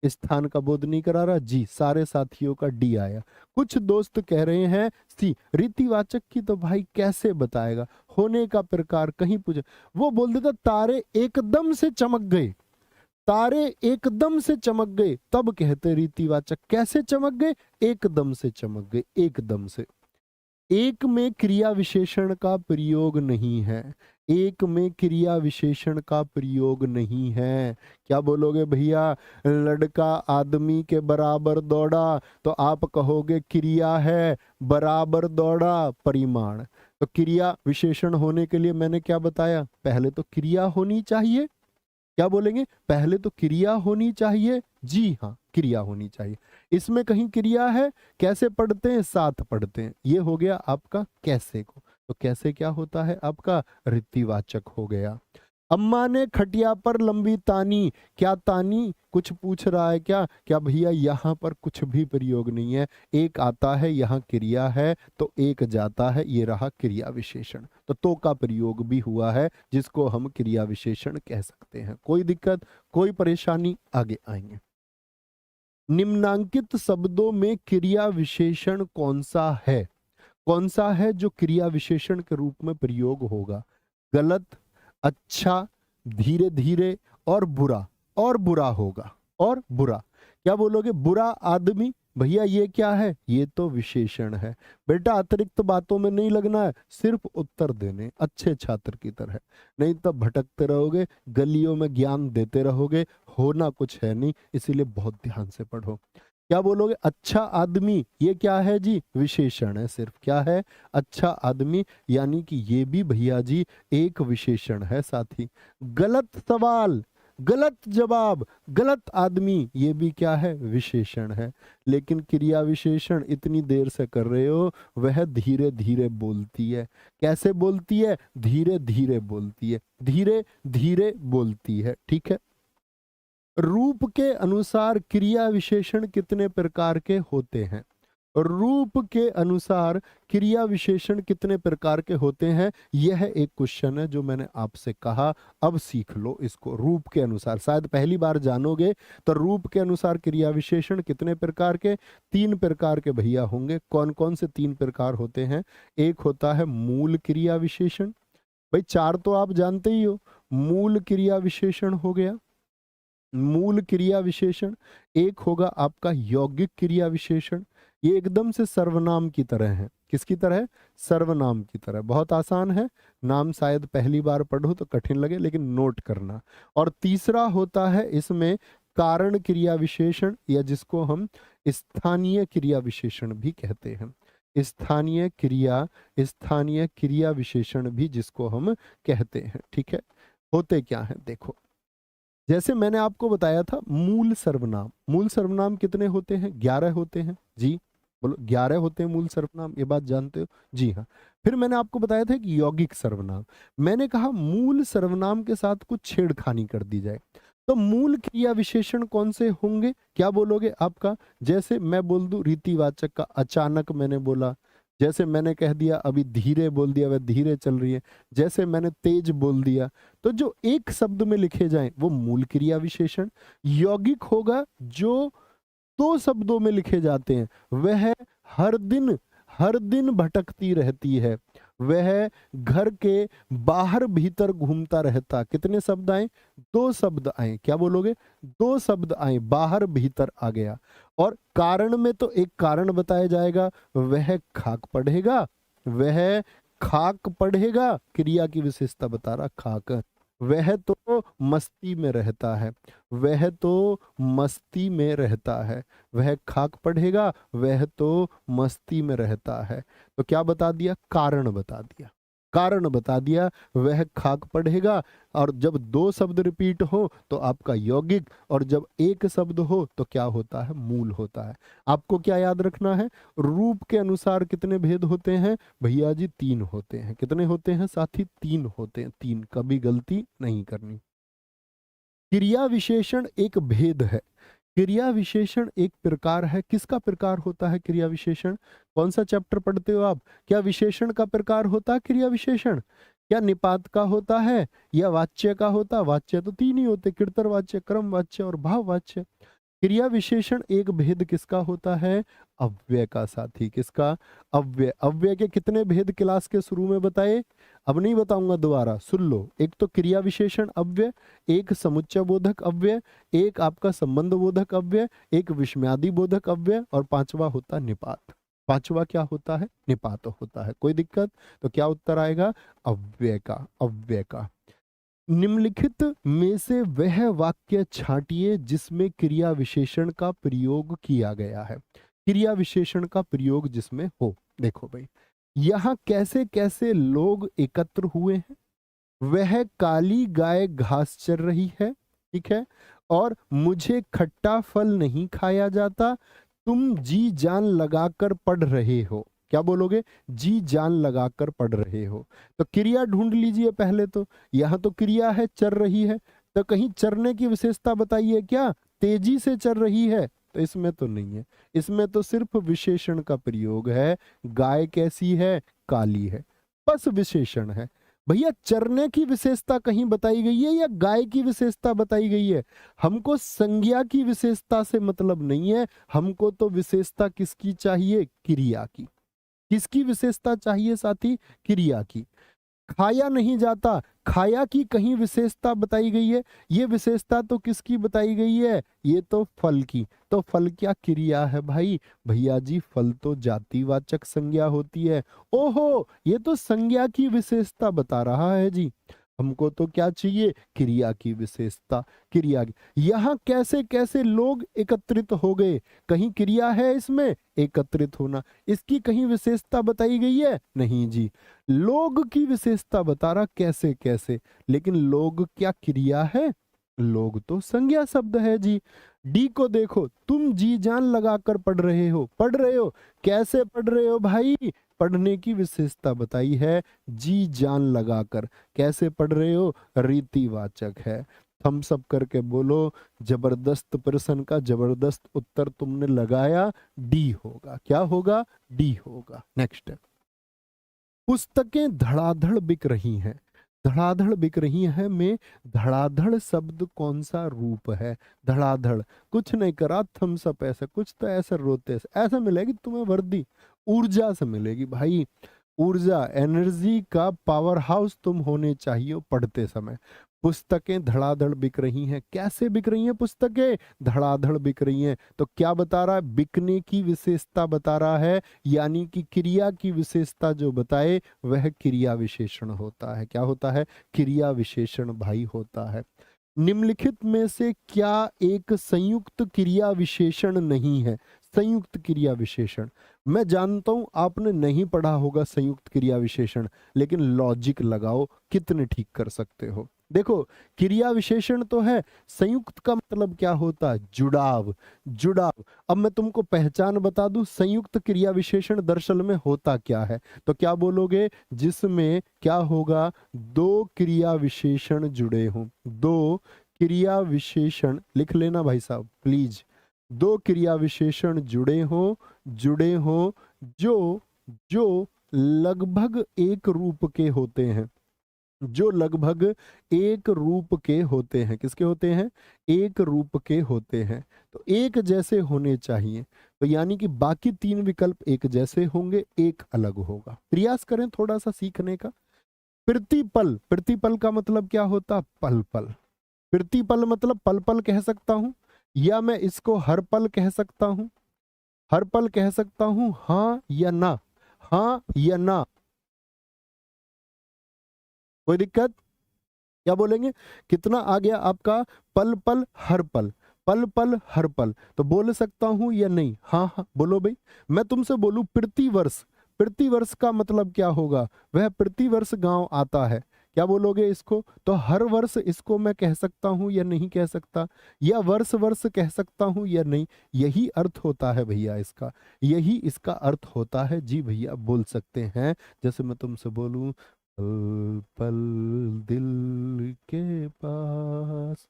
स्थान का बोध नहीं करा रहा जी। सारे साथियों का डी आया। कुछ दोस्त कह रहे हैं सी। रीतिवाचक की तो भाई कैसे बताएगा? होने का प्रकार कहीं पूछे, वो बोल देता तारे एकदम से चमक गए। तारे एकदम से चमक गए, तब कहते रीतिवाचक। कैसे चमक गए? एकदम से चमक गए, एकदम से। एक में क्रिया विशेषण का प्रयोग नहीं है। एक में क्रिया विशेषण का प्रयोग नहीं है। क्या बोलोगे भैया? लड़का आदमी के बराबर दौड़ा, तो आप कहोगे क्रिया है, बराबर दौड़ा परिमाण। तो क्रिया विशेषण होने के लिए मैंने क्या बताया? पहले तो क्रिया होनी चाहिए। क्या बोलेंगे? पहले तो क्रिया होनी चाहिए। जी हाँ, क्रिया होनी चाहिए। इसमें कहीं क्रिया है? कैसे पढ़ते हैं? साथ पढ़ते हैं। ये हो गया आपका कैसे को। तो कैसे क्या होता है आपका? रीतिवाचक हो गया। अम्मा ने खटिया पर लंबी तानी। क्या तानी? कुछ पूछ रहा है क्या? क्या भैया यहाँ पर कुछ भी प्रयोग नहीं है। एक आता है, यहाँ क्रिया है, तो एक जाता है, ये रहा क्रिया विशेषण। तो का प्रयोग भी हुआ है, जिसको हम क्रिया विशेषण कह सकते हैं। कोई दिक्कत, कोई परेशानी? आगे आएंगे। निम्नांकित शब्दों में क्रिया विशेषण कौन सा है? कौन सा है जो क्रिया विशेषण के रूप में प्रयोग होगा? गलत, अच्छा, धीरे धीरे, और बुरा। और बुरा होगा, और बुरा। क्या बोलोगे? बुरा आदमी। भैया ये क्या है? ये तो विशेषण है। बेटा अतिरिक्त बातों में नहीं लगना है, सिर्फ उत्तर देने, अच्छे छात्र की तरह। नहीं तो भटकते रहोगे, गलियों में ज्ञान देते रहोगे, होना कुछ है नहीं। इसीलिए बहुत ध्यान से पढ़ो। क्या बोलोगे? अच्छा आदमी, ये क्या है जी? विशेषण है सिर्फ। क्या है? अच्छा आदमी, यानी कि ये भी भैया जी एक विशेषण है साथी। गलत सवाल, गलत जवाब, गलत आदमी, ये भी क्या है? विशेषण है। लेकिन क्रिया विशेषण इतनी देर से कर रहे हो, वह धीरे धीरे बोलती है। कैसे बोलती है? धीरे धीरे बोलती है, धीरे धीरे बोलती है। ठीक है। रूप के अनुसार क्रिया विशेषण कितने प्रकार के होते हैं? रूप के अनुसार क्रिया विशेषण कितने प्रकार के होते हैं? यह एक क्वेश्चन है जो मैंने आपसे कहा, अब सीख लो इसको। रूप के अनुसार शायद पहली बार जानोगे। तो रूप के अनुसार क्रिया विशेषण कितने प्रकार के? 3 प्रकार के भैया होंगे। कौन कौन से 3 प्रकार होते हैं? एक होता है मूल क्रिया विशेषण। भाई 4 तो आप जानते ही हो। मूल क्रिया विशेषण हो गया, मूल क्रिया विशेषण, एक होगा आपका यौगिक क्रिया विशेषण। ये एकदम से सर्वनाम की तरह है। किसकी तरह? सर्वनाम की तरह। बहुत आसान है, नाम शायद पहली बार पढ़ो तो कठिन लगे, लेकिन नोट करना। और तीसरा होता है इसमें कारण क्रिया विशेषण, या जिसको हम स्थानीय क्रिया विशेषण भी कहते हैं। स्थानीय क्रिया विशेषण भी जिसको हम कहते हैं। ठीक है, होते क्या है देखो। जैसे मैंने आपको बताया था मूल सर्वनाम, मूल सर्वनाम कितने होते हैं? 11 होते हैं जी। बोलो 11 होते हैं मूल सर्वनाम, ये बात जानते हो? जी हाँ। फिर मैंने आपको बताया था कि यौगिक सर्वनाम। मैंने कहा मूल सर्वनाम के साथ कुछ छेड़खानी कर दी जाए तो मूल क्रिया विशेषण कौन से होंगे? क्या बोलोगे आपका? जैसे मैं बोल दूं रीतिवाचक का अचानक मैंने बोला, जैसे मैंने कह दिया अभी धीरे बोल दिया, वह धीरे चल रही है, जैसे मैंने तेज बोल दिया। तो जो एक शब्द में लिखे जाएं वो मूल क्रिया विशेषण। यौगिक होगा जो 2 शब्दों में लिखे जाते हैं, वह हर दिन भटकती रहती है, वह घर के बाहर भीतर घूमता रहता। कितने शब्द आए? 2 शब्द आए। क्या बोलोगे? 2 शब्द आए, बाहर भीतर आ गया। और कारण में तो एक कारण बताया जाएगा, वह खाक पढ़ेगा, वह खाक पढ़ेगा, क्रिया की विशेषता बता रहा खाक। वह तो मस्ती में रहता है, वह तो मस्ती में रहता है, वह खाक पढ़ेगा, वह तो मस्ती में रहता है। तो क्या बता दिया? कारण बता दिया, कारण बता दिया, वह खाक पढ़ेगा। और जब 2 शब्द रिपीट हो तो आपका यौगिक, और जब एक शब्द हो तो क्या होता है? मूल होता है। आपको क्या याद रखना है? रूप के अनुसार कितने भेद होते हैं भैया जी? 3 होते हैं। कितने होते हैं साथी? 3 होते हैं, 3। कभी गलती नहीं करनी। क्रिया विशेषण एक भेद है, क्रिया विशेषण एक प्रकार है। किसका प्रकार होता है क्रिया विशेषण? कौन सा चैप्टर पढ़ते हो आप? क्या विशेषण का प्रकार होता है क्रिया विशेषण? क्या निपात का होता है या वाच्य का होता? वाच्य तो 3 ही होते, कीर्तर वाच्य, क्रम वाच्य और भाव वाच्य। क्रिया विशेषण एक भेद किसका होता है? अव्यय का साथी। किसका? अव्यय। अव्यय के कितने भेद क्लास के शुरू में बताए? अब नहीं बताऊंगा, दोबारा सुन लो। एक तो क्रिया विशेषण अव्यय, एक समुच्चय बोधक अव्यय, एक आपका संबंध बोधक अव्यय, एक विस्मयादि बोधक अव्यय, और 5वां होता निपात। 5वां क्या होता है? निपात होता है। कोई दिक्कत? तो क्या उत्तर आएगा? अव्यय का, अव्यय का। निम्नलिखित में से वह वाक्य छांटिए जिसमें क्रिया विशेषण का प्रयोग किया गया है। क्रिया विशेषण का प्रयोग जिसमें हो। देखो भाई, यहाँ कैसे कैसे लोग एकत्र हुए हैं। वह काली गाय घास चर रही है, ठीक है, और मुझे खट्टा फल नहीं खाया जाता। तुम जी जान लगाकर पढ़ रहे हो। क्या बोलोगे? जी जान लगाकर पढ़ रहे हो। तो क्रिया ढूंढ लीजिए पहले तो। यहां तो क्रिया है चर रही है, तो कहीं चरने की विशेषता बताइए क्या? तेजी से चर रही है, तो इसमें तो नहीं है। इसमें तो सिर्फ विशेषण का प्रयोग है। गाय कैसी है? काली है, बस विशेषण है। भैया चरने की विशेषता कहीं बताई गई है या गाय की विशेषता बताई गई है? हमको संज्ञा की विशेषता से मतलब नहीं है, हमको तो विशेषता किसकी चाहिए? क्रिया की। किसकी विशेषता चाहिए साथी? क्रिया की। खाया नहीं जाता, खाया की कहीं विशेषता बताई गई है? ये विशेषता तो किसकी बताई गई है? ये तो फल की। तो फल क्या क्रिया है भाई? भैया जी फल तो जातिवाचक संज्ञा होती है। ओहो, ये तो संज्ञा की विशेषता बता रहा है जी। हमको तो क्या चाहिए? क्रिया की विशेषता। क्रिया की। यहाँ कैसे कैसे लोग एकत्रित हो गए? कहीं क्रिया है इसमें एकत्रित होना, इसकी कहीं विशेषता बताई गई है? नहीं जी। लोग की विशेषता बता रहा कैसे कैसे, लेकिन लोग क्या क्रिया है? लोग तो संज्ञा शब्द है जी। डी को देखो, तुम जी जान लगाकर पढ़ रहे हो। पढ़ रहे हो, कैसे पढ़ रहे हो भाई? पढ़ने की विशेषता बताई है जी जान लगाकर। कैसे पढ़ रहे हो? रीतिवाचक है। थम्स अप करके बोलो, जबरदस्त प्रश्न का जबरदस्त उत्तर तुमने लगाया। डी होगा। क्या होगा? डी होगा। नेक्स्ट, पुस्तकें धड़ाधड़ बिक रही हैं। धड़ाधड़ बिक रही है में धड़ाधड़ शब्द कौन सा रूप है? धड़ाधड़ कुछ नहीं करा, थम्स अप ऐसा कुछ, तो ऐसा रोते से ऐसा मिलेगी तुम्हें वर्दी। ऊर्जा से मिलेगी भाई। ऊर्जा, एनर्जी का पावर हाउस तुम होने चाहिए पढ़ते समय। पुस्तकें धड़ाधड़ बिक रही हैं। कैसे बिक रही हैं पुस्तकें? धड़ाधड़ बिक रही हैं। तो क्या बता रहा है? बिकने की विशेषता बता रहा है, यानी कि क्रिया की विशेषता जो बताए वह क्रिया विशेषण होता है। क्या होता है? क्रिया विशेषण भाई होता है। निम्नलिखित में से क्या एक संयुक्त क्रिया विशेषण नहीं है? संयुक्त क्रिया विशेषण, मैं जानता हूं आपने नहीं पढ़ा होगा संयुक्त क्रिया विशेषण, लेकिन लॉजिक लगाओ कितने ठीक कर सकते हो। देखो, क्रिया विशेषण तो है, संयुक्त का मतलब क्या होता है? जुड़ाव। जुड़ाव। अब मैं तुमको पहचान बता दूं, संयुक्त क्रिया विशेषण दरअसल में होता क्या है, तो क्या बोलोगे? जिसमें क्या होगा? दो क्रिया विशेषण जुड़े हों। दो क्रिया विशेषण लिख लेना भाई साहब प्लीज। दो क्रिया विशेषण जुड़े हों जो जो लगभग एक रूप के होते हैं। जो लगभग एक रूप के होते हैं। किसके होते हैं? एक रूप के होते हैं। तो एक जैसे होने चाहिए, तो यानी कि बाकी तीन विकल्प एक जैसे होंगे, एक अलग होगा। प्रयास करें थोड़ा सा सीखने का। प्रतिपल, प्रतिपल का मतलब क्या होता? पल पल। प्रतिपल मतलब पल पल कह सकता हूं, या मैं इसको हर पल कह सकता हूं। हर पल कह सकता हूं, हाँ या ना? हाँ या ना? कोई दिक्कत? क्या बोलेंगे? कितना आ गया आपका? पल पल हर पल। पल पल हर पल, तो बोल सकता हूं या नहीं? हाँ हाँ बोलो भाई। मैं तुमसे बोलूं प्रतिवर्ष, प्रतिवर्ष का मतलब क्या होगा? वह प्रतिवर्ष गांव आता है। क्या बोलोगे इसको? तो हर वर्ष इसको मैं कह सकता हूं या नहीं कह सकता? या वर्ष वर्ष कह सकता हूं या नहीं? यही अर्थ होता है भैया इसका, यही इसका अर्थ होता है। जी भैया बोल सकते हैं। जैसे मैं तुमसे बोलूं, पल पल दिल के पास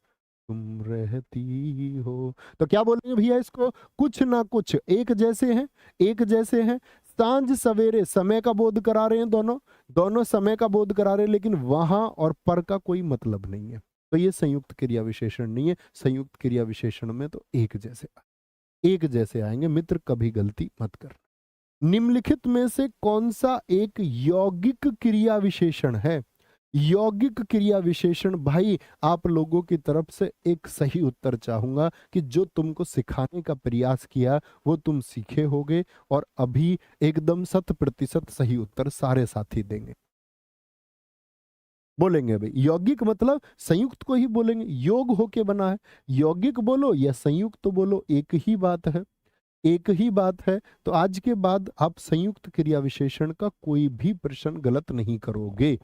तुम रहती हो, तो क्या बोलेंगे भैया इसको? कुछ ना कुछ एक जैसे हैं, एक जैसे हैं। सांझ सवेरे समय का बोध करा रहे हैं, दोनों दोनों समय का बोध करा रहे हैं, लेकिन वहां और पर का कोई मतलब नहीं है। तो ये संयुक्त क्रिया विशेषण नहीं है। संयुक्त क्रिया विशेषण में तो एक जैसे, एक जैसे आएंगे। मित्र कभी गलती मत कर। निम्नलिखित में से कौन सा एक यौगिक क्रिया विशेषण है? यौगिक क्रिया विशेषण भाई, आप लोगों की तरफ से एक सही उत्तर चाहूंगा कि जो तुमको सिखाने का प्रयास किया वो तुम सीखे होगे, और अभी एकदम 100% सही उत्तर सारे साथी देंगे। बोलेंगे भाई यौगिक मतलब संयुक्त को ही बोलेंगे, योग होके बना है। यौगिक बोलो या संयुक्त तो बोलो, एक ही बात है, एक ही बात है। तो आज के बाद आप संयुक्त क्रिया विशेषण का कोई भी प्रश्न गलत नहीं करोगे।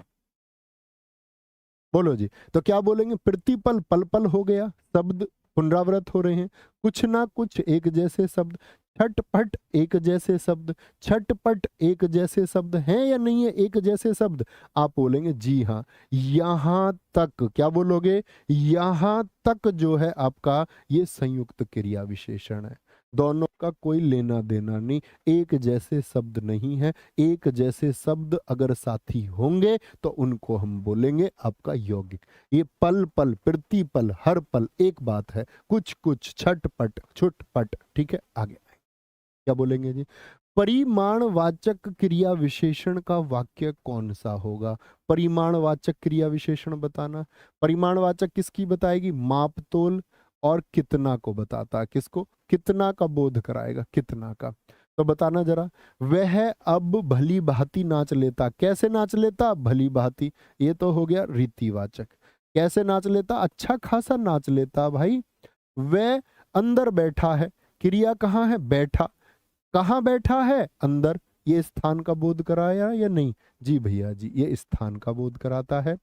बोलो जी। तो क्या बोलेंगे? प्रतिपल, पल पल हो गया, शब्द पुनरावृत हो रहे हैं। कुछ ना कुछ एक जैसे शब्द। छटपट एक जैसे शब्द। छटपट एक जैसे शब्द हैं या नहीं है एक जैसे शब्द? आप बोलेंगे जी हाँ। यहां तक, क्या बोलोगे? यहां तक जो है आपका ये संयुक्त क्रिया विशेषण है। दोनों का कोई लेना देना नहीं, एक जैसे शब्द नहीं है। एक जैसे शब्द अगर साथी होंगे तो उनको हम बोलेंगे आपका यौगिक। ये पल पल, प्रतिपल, हर पल एक बात है। कुछ कुछ, छटपट, छुटपट, ठीक है। आगे क्या बोलेंगे जी? परिमाणवाचक क्रिया विशेषण का वाक्य कौन सा होगा? परिमाणवाचक क्रिया विशेषण बताना। परिमाणवाचक किसकी बताएगी? माप तोल और कितना को बताता है। किसको? कितना का बोध कराएगा, कितना का। तो बताना जरा। वह अब भली भांति नाच लेता। कैसे नाच लेता? भली भांति। ये तो हो गया रीतिवाचक। कैसे नाच लेता? अच्छा खासा नाच लेता भाई। वह अंदर बैठा है। क्रिया कहाँ है? बैठा। कहाँ बैठा है? अंदर। ये स्थान का बोध कराया या नहीं? जी भैया जी, ये स्थान का बोध कराता है।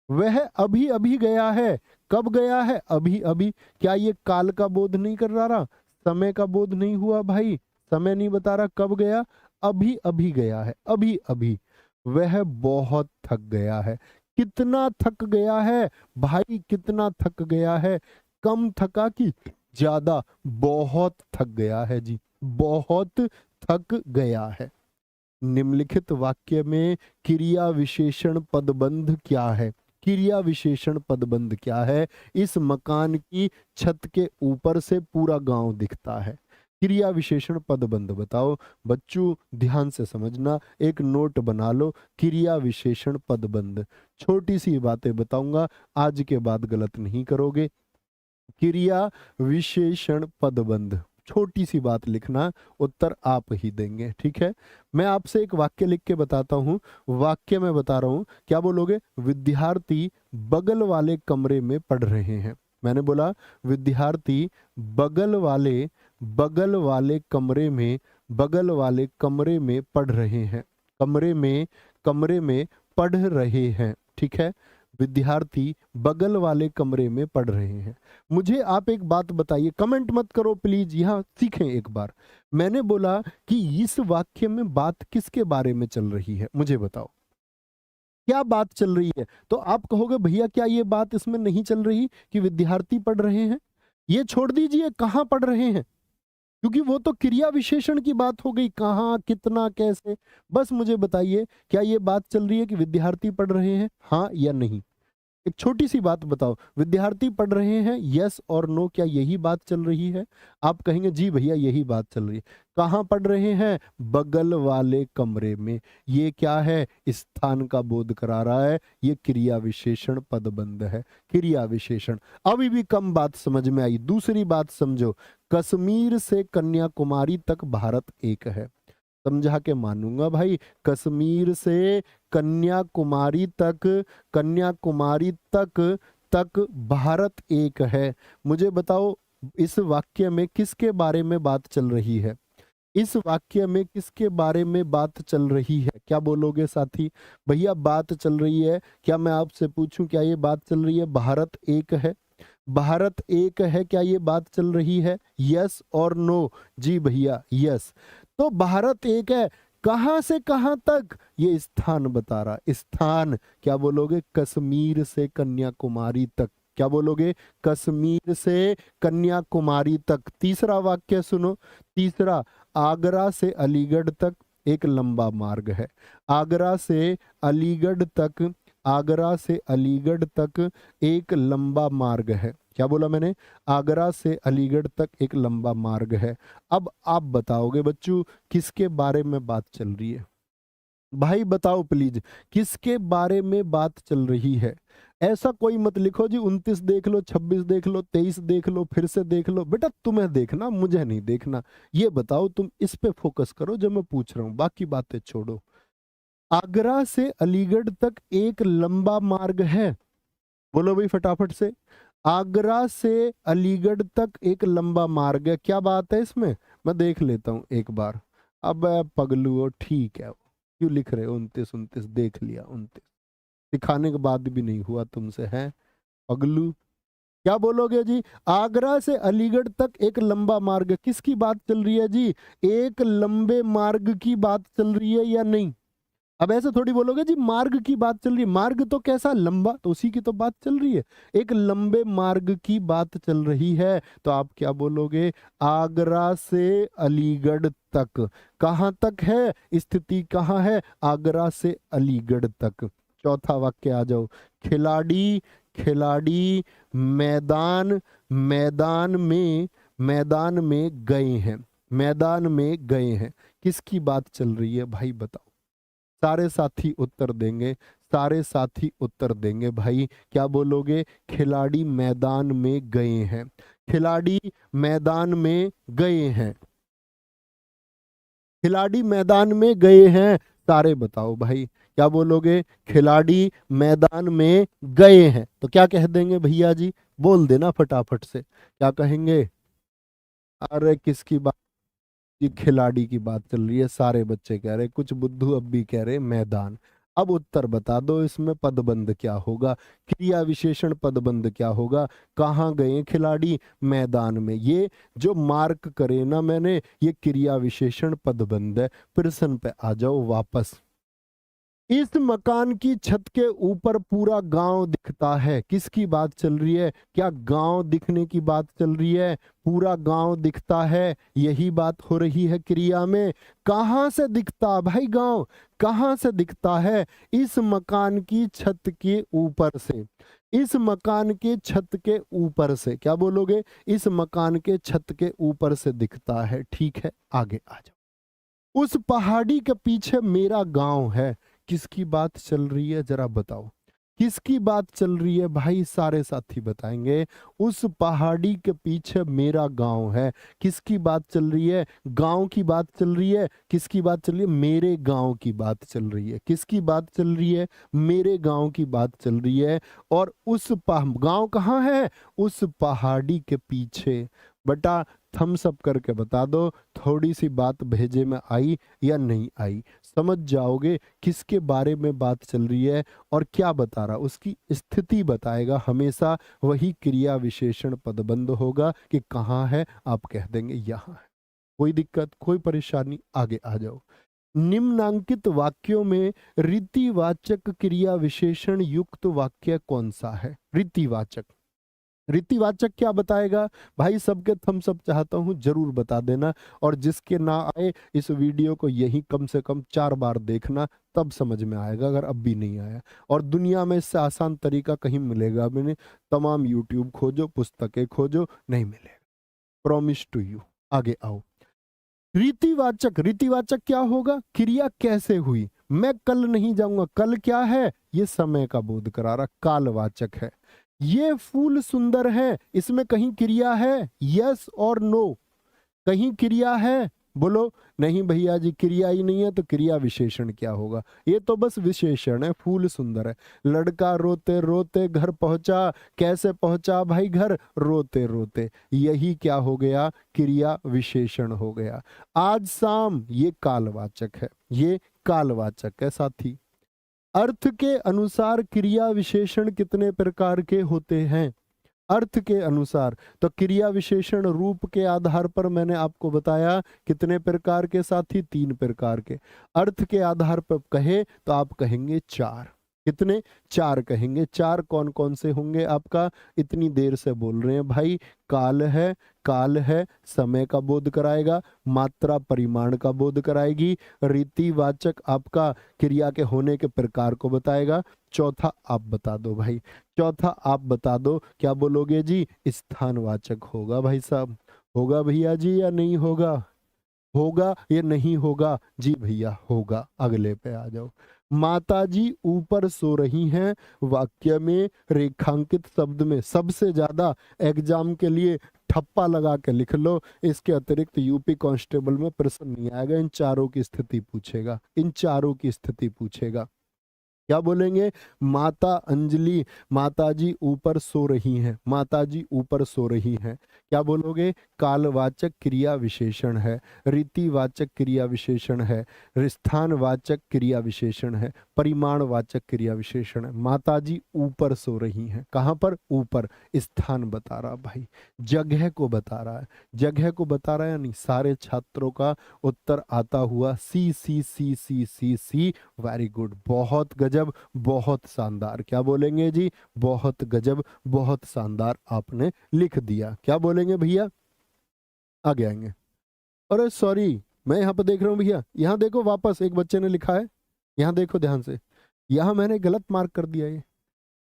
वह अभी अभी गया है। कब गया है? अभी अभी। क्या ये काल का बोध नहीं कर रहा? समय का बोध नहीं हुआ भाई? समय नहीं बता रहा कब गया? अभी अभी गया है, अभी अभी। वह बहुत थक गया है। कितना थक गया है भाई? कितना थक गया है? कम थका कि ज्यादा? बहुत थक गया है जी, बहुत थक गया है। निम्नलिखित वाक्य में क्रिया विशेषण पदबंध क्या है? क्रिया विशेषण पदबंध क्या है? इस मकान की छत के ऊपर से पूरा गांव दिखता है। क्रिया विशेषण पदबंध बताओ। बच्चों ध्यान से समझना, एक नोट बना लो, क्रिया विशेषण पदबंध। छोटी सी बातें बताऊंगा, आज के बाद गलत नहीं करोगे। क्रिया विशेषण पदबंध, छोटी सी बात लिखना, उत्तर आप ही देंगे, ठीक है। मैं आपसे एक वाक्य लिख के बताता हूं, वाक्य में बता रहा हूं, क्या बोलोगे? विद्यार्थी बगल वाले कमरे में पढ़ रहे हैं। मैंने बोला विद्यार्थी बगल वाले कमरे में पढ़ रहे हैं। कमरे में पढ़ रहे हैं, ठीक है। विद्यार्थी बगल वाले कमरे में पढ़ रहे हैं। मुझे आप एक बात बताइए, कमेंट मत करो प्लीज, यहां सीखें एक बार। मैंने बोला कि इस वाक्य में बात किसके बारे में चल रही है, मुझे बताओ क्या बात चल रही है। तो आप कहोगे भैया क्या ये बात इसमें नहीं चल रही कि विद्यार्थी पढ़ रहे हैं? ये छोड़ दीजिए कहां पढ़ रहे हैं, क्योंकि वो तो क्रिया विशेषण की बात हो गई, कहां, कितना, कैसे। बस मुझे बताइए क्या ये बात चल रही है कि विद्यार्थी पढ़ रहे हैं, हाँ या नहीं। एक छोटी सी बात बताओ, विद्यार्थी पढ़ रहे हैं, यस और नो, क्या यही बात चल रही है? आप कहेंगे जी भैया यही बात चल रही है। कहां पढ़ रहे हैं? बगल वाले कमरे में। ये क्या है? स्थान का बोध करा रहा है, ये क्रिया विशेषण पदबंध है, क्रिया विशेषण। अभी भी कम बात समझ में आई, दूसरी बात समझो। कश्मीर से कन्याकुमारी तक भारत एक है। समझा के मानूंगा भाई। कश्मीर से कन्याकुमारी तक भारत एक है। मुझे बताओ इस वाक्य में किसके बारे में बात चल रही है? इस वाक्य में किसके बारे में बात चल रही है? क्या बोलोगे साथी? भैया बात चल रही है, क्या मैं आपसे पूछूं क्या ये बात चल रही है भारत एक है? भारत एक है, क्या ये बात चल रही है? यस और नो? जी भैया यस। तो भारत एक है, कहां से कहां तक? ये स्थान बता रहा, स्थान। क्या बोलोगे? कश्मीर से कन्याकुमारी तक। क्या बोलोगे? कश्मीर से कन्याकुमारी तक। तीसरा वाक्य सुनो, तीसरा, आगरा से अलीगढ़ तक एक लंबा मार्ग है। आगरा से अलीगढ़ तक एक लंबा मार्ग है। क्या बोला मैंने? आगरा से अलीगढ़ तक एक लंबा मार्ग है। अब आप बताओगे बच्चों किसके बारे में बात चल रही है? भाई बताओ प्लीज, किसके बारे में बात चल रही है? ऐसा कोई मत लिखो जी 29 देख लो, 26 देख लो, 23 देख लो, फिर से देख लो। बेटा तुम्हें देखना, मुझे नहीं देखना। ये बताओ, तुम इस पे फोकस करो जो मैं पूछ रहा हूं, बाकी बातें छोड़ो। आगरा से अलीगढ़ तक एक लंबा मार्ग है। बोलो भाई फटाफट से। आगरा से अलीगढ़ तक एक लंबा मार्ग है, क्या बात है इसमें? मैं देख लेता हूं एक बार। अब पगलू हो, ठीक है, क्यों लिख रहे हो 29 देख लिया 29, सिखाने के बाद भी नहीं हुआ तुमसे, है पगलू? क्या बोलोगे जी? आगरा से अलीगढ़ तक एक लंबा मार्ग, किसकी बात चल रही है जी? एक लंबे मार्ग की बात चल रही है या नहीं? अब ऐसे थोड़ी बोलोगे जी मार्ग की बात चल रही है, मार्ग तो कैसा लंबा, तो उसी की तो बात चल रही है। एक लंबे मार्ग की बात चल रही है, तो आप क्या बोलोगे? आगरा से अलीगढ़ तक। कहां तक है? स्थिति कहां है? आगरा से अलीगढ़ तक। चौथा वाक्य आ जाओ। खिलाड़ी मैदान में गए हैं। मैदान में गए हैं, किसकी बात चल रही है भाई बताओ? सारे साथी उत्तर देंगे, सारे साथी उत्तर देंगे भाई। क्या बोलोगे? खिलाड़ी मैदान में गए हैं। खिलाड़ी मैदान में गए हैं। खिलाड़ी मैदान में गए हैं, सारे बताओ भाई। क्या बोलोगे? खिलाड़ी मैदान में गए हैं। तो क्या कह देंगे भैया जी? बोल देना फटाफट से, क्या कहेंगे? अरे किसकी बात? ये खिलाड़ी की बात चल रही है, सारे बच्चे कह रहे, कुछ बुद्धू अब भी कह रहे मैदान। अब उत्तर बता दो, इसमें पदबंध क्या होगा? क्रिया विशेषण पदबंध क्या होगा? कहाँ गए खिलाड़ी? मैदान में। ये जो मार्क करे ना मैंने, ये क्रिया विशेषण पदबंध है। प्रश्न पे आ जाओ वापस। इस मकान की छत के ऊपर पूरा गांव दिखता है, किसकी बात चल रही है? क्या गांव दिखने की बात चल रही है? पूरा गांव दिखता है, यही बात हो रही है क्रिया में। कहां से दिखता भाई गांव? कहां से दिखता है? इस मकान की छत के ऊपर से। इस मकान के छत के ऊपर से, क्या बोलोगे? इस मकान के छत के ऊपर से दिखता है। ठीक है, आगे आ जाओ। उस पहाड़ी के पीछे मेरा गांव है। किसकी बात चल रही है जरा बताओ, किसकी बात चल रही है भाई? सारे साथी बताएंगे। उस पहाड़ी के पीछे मेरा गांव है। किसकी बात चल रही है? गांव की बात चल रही है। किसकी बात चल रही है? मेरे गांव की बात चल रही है। किसकी बात चल रही है? मेरे गांव की बात चल रही है। और उस गांव कहाँ है? उस पहाड़ी के पीछे। बेटा थम्स अप करके बता दो, थोड़ी सी बात भेजे में आई या नहीं आई। समझ जाओगे किसके बारे में बात चल रही है और क्या बता रहा, उसकी स्थिति बताएगा। हमेशा वही क्रिया विशेषण पदबंध होगा कि कहाँ है, आप कह देंगे यहाँ है। कोई दिक्कत, कोई परेशानी? आगे आ जाओ। निम्नांकित वाक्यों में रीतिवाचक क्रिया विशेषण युक्त वाक्य कौन सा है? रीतिवाचक, रीतिवाचक क्या बताएगा भाई? सबके थम्स अप चाहता हूं, जरूर बता देना। और जिसके ना आए इस वीडियो को यही कम से कम 4 बार देखना, तब समझ में आएगा, अगर अब भी नहीं आया। और दुनिया में इससे आसान तरीका कहीं मिलेगा भी नहीं। तमाम यूट्यूब खोजो, पुस्तकें खोजो, नहीं मिलेगा। Promise to you. आगे आओ। रीतिवाचक, रीतिवाचक क्या होगा? क्रिया कैसे हुई। मैं कल नहीं जाऊंगा, कल क्या है? ये समय का बोध करा रहा, कालवाचक है। ये फूल सुंदर है, इसमें कहीं क्रिया है? यस और नो, कहीं क्रिया है? बोलो नहीं भैया जी, क्रिया ही नहीं है, तो क्रिया विशेषण क्या होगा? ये तो बस विशेषण है। फूल सुंदर है, लड़का रोते रोते घर पहुंचा। कैसे पहुंचा भाई घर? रोते रोते। यही क्या हो गया? क्रिया विशेषण हो गया। आज शाम, ये कालवाचक है, ये कालवाचक है साथी। अर्थ के अनुसार क्रिया विशेषण कितने प्रकार के होते हैं? अर्थ के अनुसार, तो क्रिया विशेषण रूप के आधार पर मैंने आपको बताया कितने प्रकार के साथी? 3 प्रकार के। अर्थ के आधार पर कहे तो आप कहेंगे 4। कितने? 4 कहेंगे। 4 कौन कौन से होंगे आपका? इतनी देर से बोल रहे हैं भाई। काल है, काल है समय का बोध कराएगा, मात्रा परिमाण का बोध कराएगी। रीतिवाचक आपका क्रिया के होने के प्रकार को बताएगा। चौथा आप बता दो भाई, चौथा आप बता दो, क्या बोलोगे जी? स्थानवाचक होगा भाई साहब। होगा भैया जी या नहीं होगा? होगा या नहीं होगा? जी भैया होगा। अगले पे आ जाओ। माता जी ऊपर सो रही हैं, वाक्य में रेखांकित शब्द में सबसे ज्यादा एग्जाम के लिए ठप्पा लगा के लिख लो। इसके अतिरिक्त यूपी कांस्टेबल में प्रश्न नहीं आएगा। इन चारों की स्थिति पूछेगा, इन चारों की स्थिति पूछेगा। क्या बोलेंगे? माता अंजलि, माता जी ऊपर सो रही हैं, माता जी ऊपर सो रही हैं। क्या बोलोगे? कालवाचक क्रिया विशेषण है, रीतिवाचक क्रिया विशेषण है, स्थानवाचक क्रिया विशेषण है, परिमाणवाचक क्रिया विशेषण है। माता जी ऊपर सो रही हैं, कहां पर? ऊपर। स्थान बता रहा भाई, जगह को बता रहा है, जगह को बता रहा है। यानी सारे छात्रों का उत्तर आता हुआ सी सी सी सी सी सी। वेरी गुड, बहुत गजब, बहुत शानदार। क्या बोलेंगे जी? बहुत गजब, बहुत शानदार आपने लिख दिया। क्या बोलेंगे भैया? आगे आएंगे। अरे सॉरी, मैं यहाँ पर देख रहा हूँ भैया, यहाँ देखो वापस एक बच्चे ने लिखा है, यहाँ देखो ध्यान से। यहाँ मैंने गलत मार्क कर दिया, ये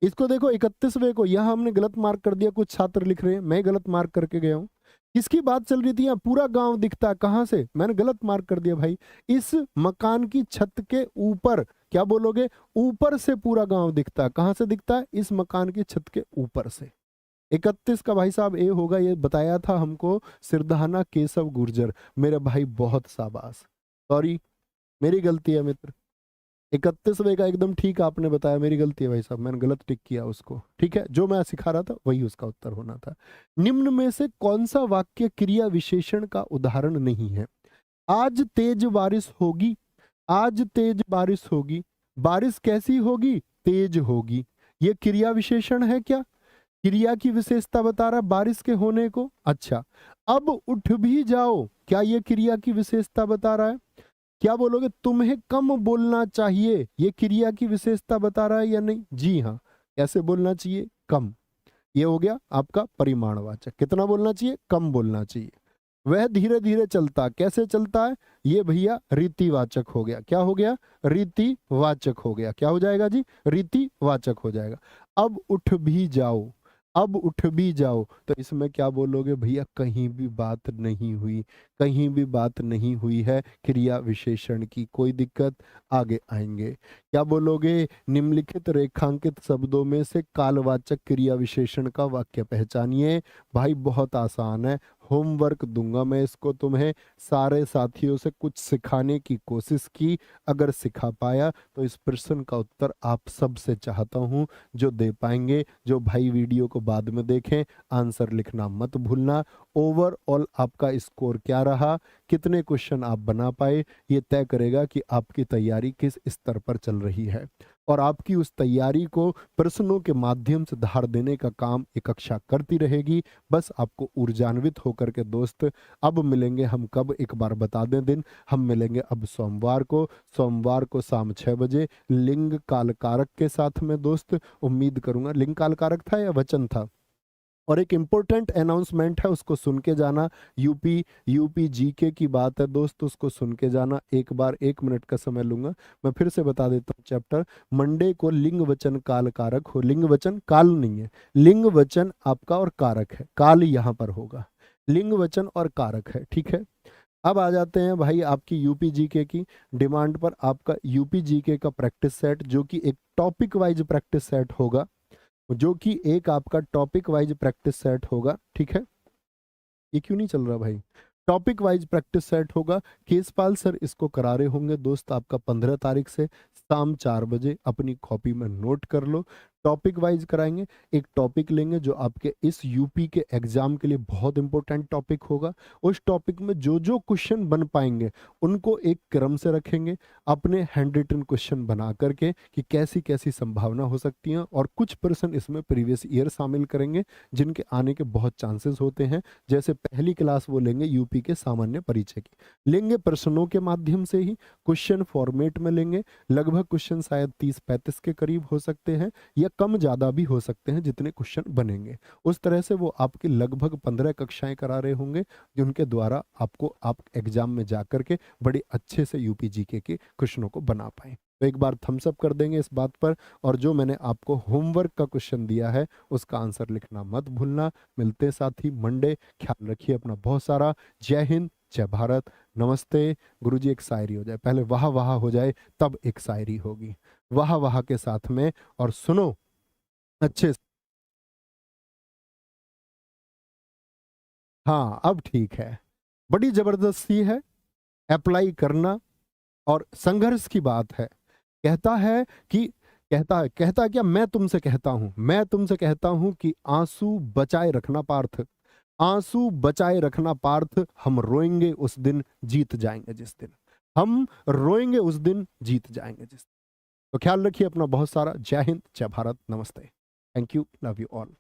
इसको देखो 31वें को यहाँ हमने गलत मार्क कर दिया। कुछ छात्र लिख रहे हैं मैं गलत मार्क करके गया हूँ। किसकी बात चल रही थी? यहाँ पूरा गांव दिखता है, कहाँ से? मैंने गलत मार्क कर दिया भाई। इस मकान की छत के ऊपर, क्या बोलोगे? ऊपर से पूरा गांव दिखता है। कहाँ से दिखता है? इस मकान की छत के ऊपर से। 31 का भाई साहब ए होगा, ये बताया था हमको सिरधाना केशव गुर्जर। मेरे भाई बहुत शाबाश, सॉरी मेरी गलती है मित्र। 31वें का एकदम ठीक आपने बताया, मेरी गलती है भाई साहब, मैंने गलत टिक किया उसको। ठीक है, जो मैं सिखा रहा था वही उसका उत्तर होना था। निम्न में से कौन सा वाक्य क्रिया विशेषण का उदाहरण नहीं है? आज तेज बारिश होगी, आज तेज बारिश होगी। बारिश कैसी होगी? तेज होगी। ये क्रिया विशेषण है क्या? क्रिया की विशेषता बता रहा है बारिश के होने को। अच्छा, अब उठ भी जाओ, क्या ये क्रिया की विशेषता बता रहा है? क्या बोलोगे? तुम्हें कम बोलना चाहिए, ये क्रिया की विशेषता बता रहा है या नहीं? जी हाँ। कैसे बोलना चाहिए? कम। ये हो गया आपका परिमाणवाचक। कितना बोलना चाहिए? कम बोलना चाहिए। वह धीरे धीरे चलता, कैसे चलता है? ये भैया रीतिवाचक हो गया। क्या हो गया? रीतिवाचक हो गया। क्या हो जाएगा जी? रीतिवाचक हो जाएगा। अब उठ भी जाओ, अब उठ भी जाओ। तो इसमें क्या बोलोगे भैया? कहीं भी बात नहीं हुई, कहीं भी बात नहीं हुई है क्रिया विशेषण की। कोई दिक्कत? आगे आएंगे। क्या बोलोगे? निम्नलिखित रेखांकित शब्दों में से कालवाचक क्रिया विशेषण का वाक्य पहचानिए। भाई बहुत आसान है, होमवर्क दूंगा मैं इसको तुम्हें। सारे साथियों से कुछ सिखाने की कोशिश की, अगर सिखा पाया तो इस प्रश्न का उत्तर आप सबसे चाहता हूं जो दे पाएंगे। जो भाई वीडियो को बाद में देखें, आंसर लिखना मत भूलना। ओवरऑल आपका स्कोर क्या रहा, कितने क्वेश्चन आप बना पाए, ये तय करेगा कि आपकी तैयारी किस स्तर पर चल रही है। और आपकी उस तैयारी को प्रश्नों के माध्यम से धार देने का काम ये कक्षा करती रहेगी। बस आपको ऊर्जान्वित होकर के दोस्त, अब मिलेंगे हम कब, एक बार बता दें दिन। हम मिलेंगे अब सोमवार को, सोमवार को शाम 6 बजे लिंग काल कारक के साथ में दोस्त। उम्मीद करूंगा लिंग काल कारक था या वचन था। और एक इम्पोर्टेंट अनाउंसमेंट है, उसको सुन के जाना। यूपी जीके की बात है दोस्त, उसको सुन के जाना। एक बार 1 मिनट का समय लूंगा, मैं फिर से बता देता हूँ चैप्टर। मंडे को लिंग वचन काल कारक हो, लिंग वचन काल नहीं है, लिंग वचन आपका और कारक है, काल यहाँ पर होगा, लिंग वचन और कारक है, ठीक है। अब आ जाते हैं भाई आपकी यूपी जीके की डिमांड पर। आपका यूपी जीके का प्रैक्टिस सेट, जो कि एक टॉपिक वाइज प्रैक्टिस सेट होगा, जो कि एक आपका टॉपिक वाइज प्रैक्टिस सेट होगा, ठीक है। ये क्यों नहीं चल रहा भाई? टॉपिक वाइज प्रैक्टिस सेट होगा। केसपाल सर इसको करा रहे होंगे दोस्त आपका 15 तारीख से शाम 4 बजे। अपनी कॉपी में नोट कर लो, टॉपिक वाइज कराएंगे। एक टॉपिक लेंगे जो आपके इस यूपी के एग्जाम के लिए बहुत इंपॉर्टेंट टॉपिक होगा। उस टॉपिक में जो जो क्वेश्चन बन पाएंगे उनको एक क्रम से रखेंगे, अपने हैंड रिटन क्वेश्चन बना करके कि कैसी कैसी संभावना हो सकती है। और कुछ प्रश्न इसमें प्रीवियस ईयर शामिल करेंगे जिनके आने के बहुत चांसेस होते हैं। जैसे पहली क्लास वो लेंगे यूपी के सामान्य परिचय की, लेंगे प्रश्नों के माध्यम से ही, क्वेश्चन फॉर्मेट में लेंगे। लगभग क्वेश्चन शायद 30-35 के करीब हो सकते हैं, या कम ज़्यादा भी हो सकते हैं जितने क्वेश्चन बनेंगे। उस तरह से वो आपकी लगभग 15 कक्षाएं करा रहे होंगे, जिनके द्वारा आपको आप एग्जाम में जा करके बड़े अच्छे से यूपी जीके के क्वेश्चनों को बना पाए। तो एक बार थम्स अप कर देंगे इस बात पर। और जो मैंने आपको होमवर्क का क्वेश्चन दिया है उसका आंसर लिखना मत भूलना। मिलते हैं साथी मंडे। ख्याल रखिए अपना बहुत सारा। जय हिंद, जय भारत, नमस्ते। गुरुजी एक शायरी हो जाए, पहले वाह वाह हो जाए तब एक शायरी होगी, वाह वाह के साथ में। और सुनो अच्छे से। हाँ अब ठीक है, बड़ी जबरदस्ती है, अप्लाई करना। और संघर्ष की बात है। कहता है कि, कहता क्या, मैं तुमसे कहता हूं, मैं तुमसे कहता हूं कि आंसू बचाए रखना पार्थ, आंसू बचाए रखना पार्थ। हम रोएंगे उस दिन जीत जाएंगे जिस दिन, हम रोएंगे उस दिन जीत जाएंगे जिस दिन। तो ख्याल रखिए अपना बहुत सारा। जय हिंद, जय भारत, नमस्ते। Thank you, love you all.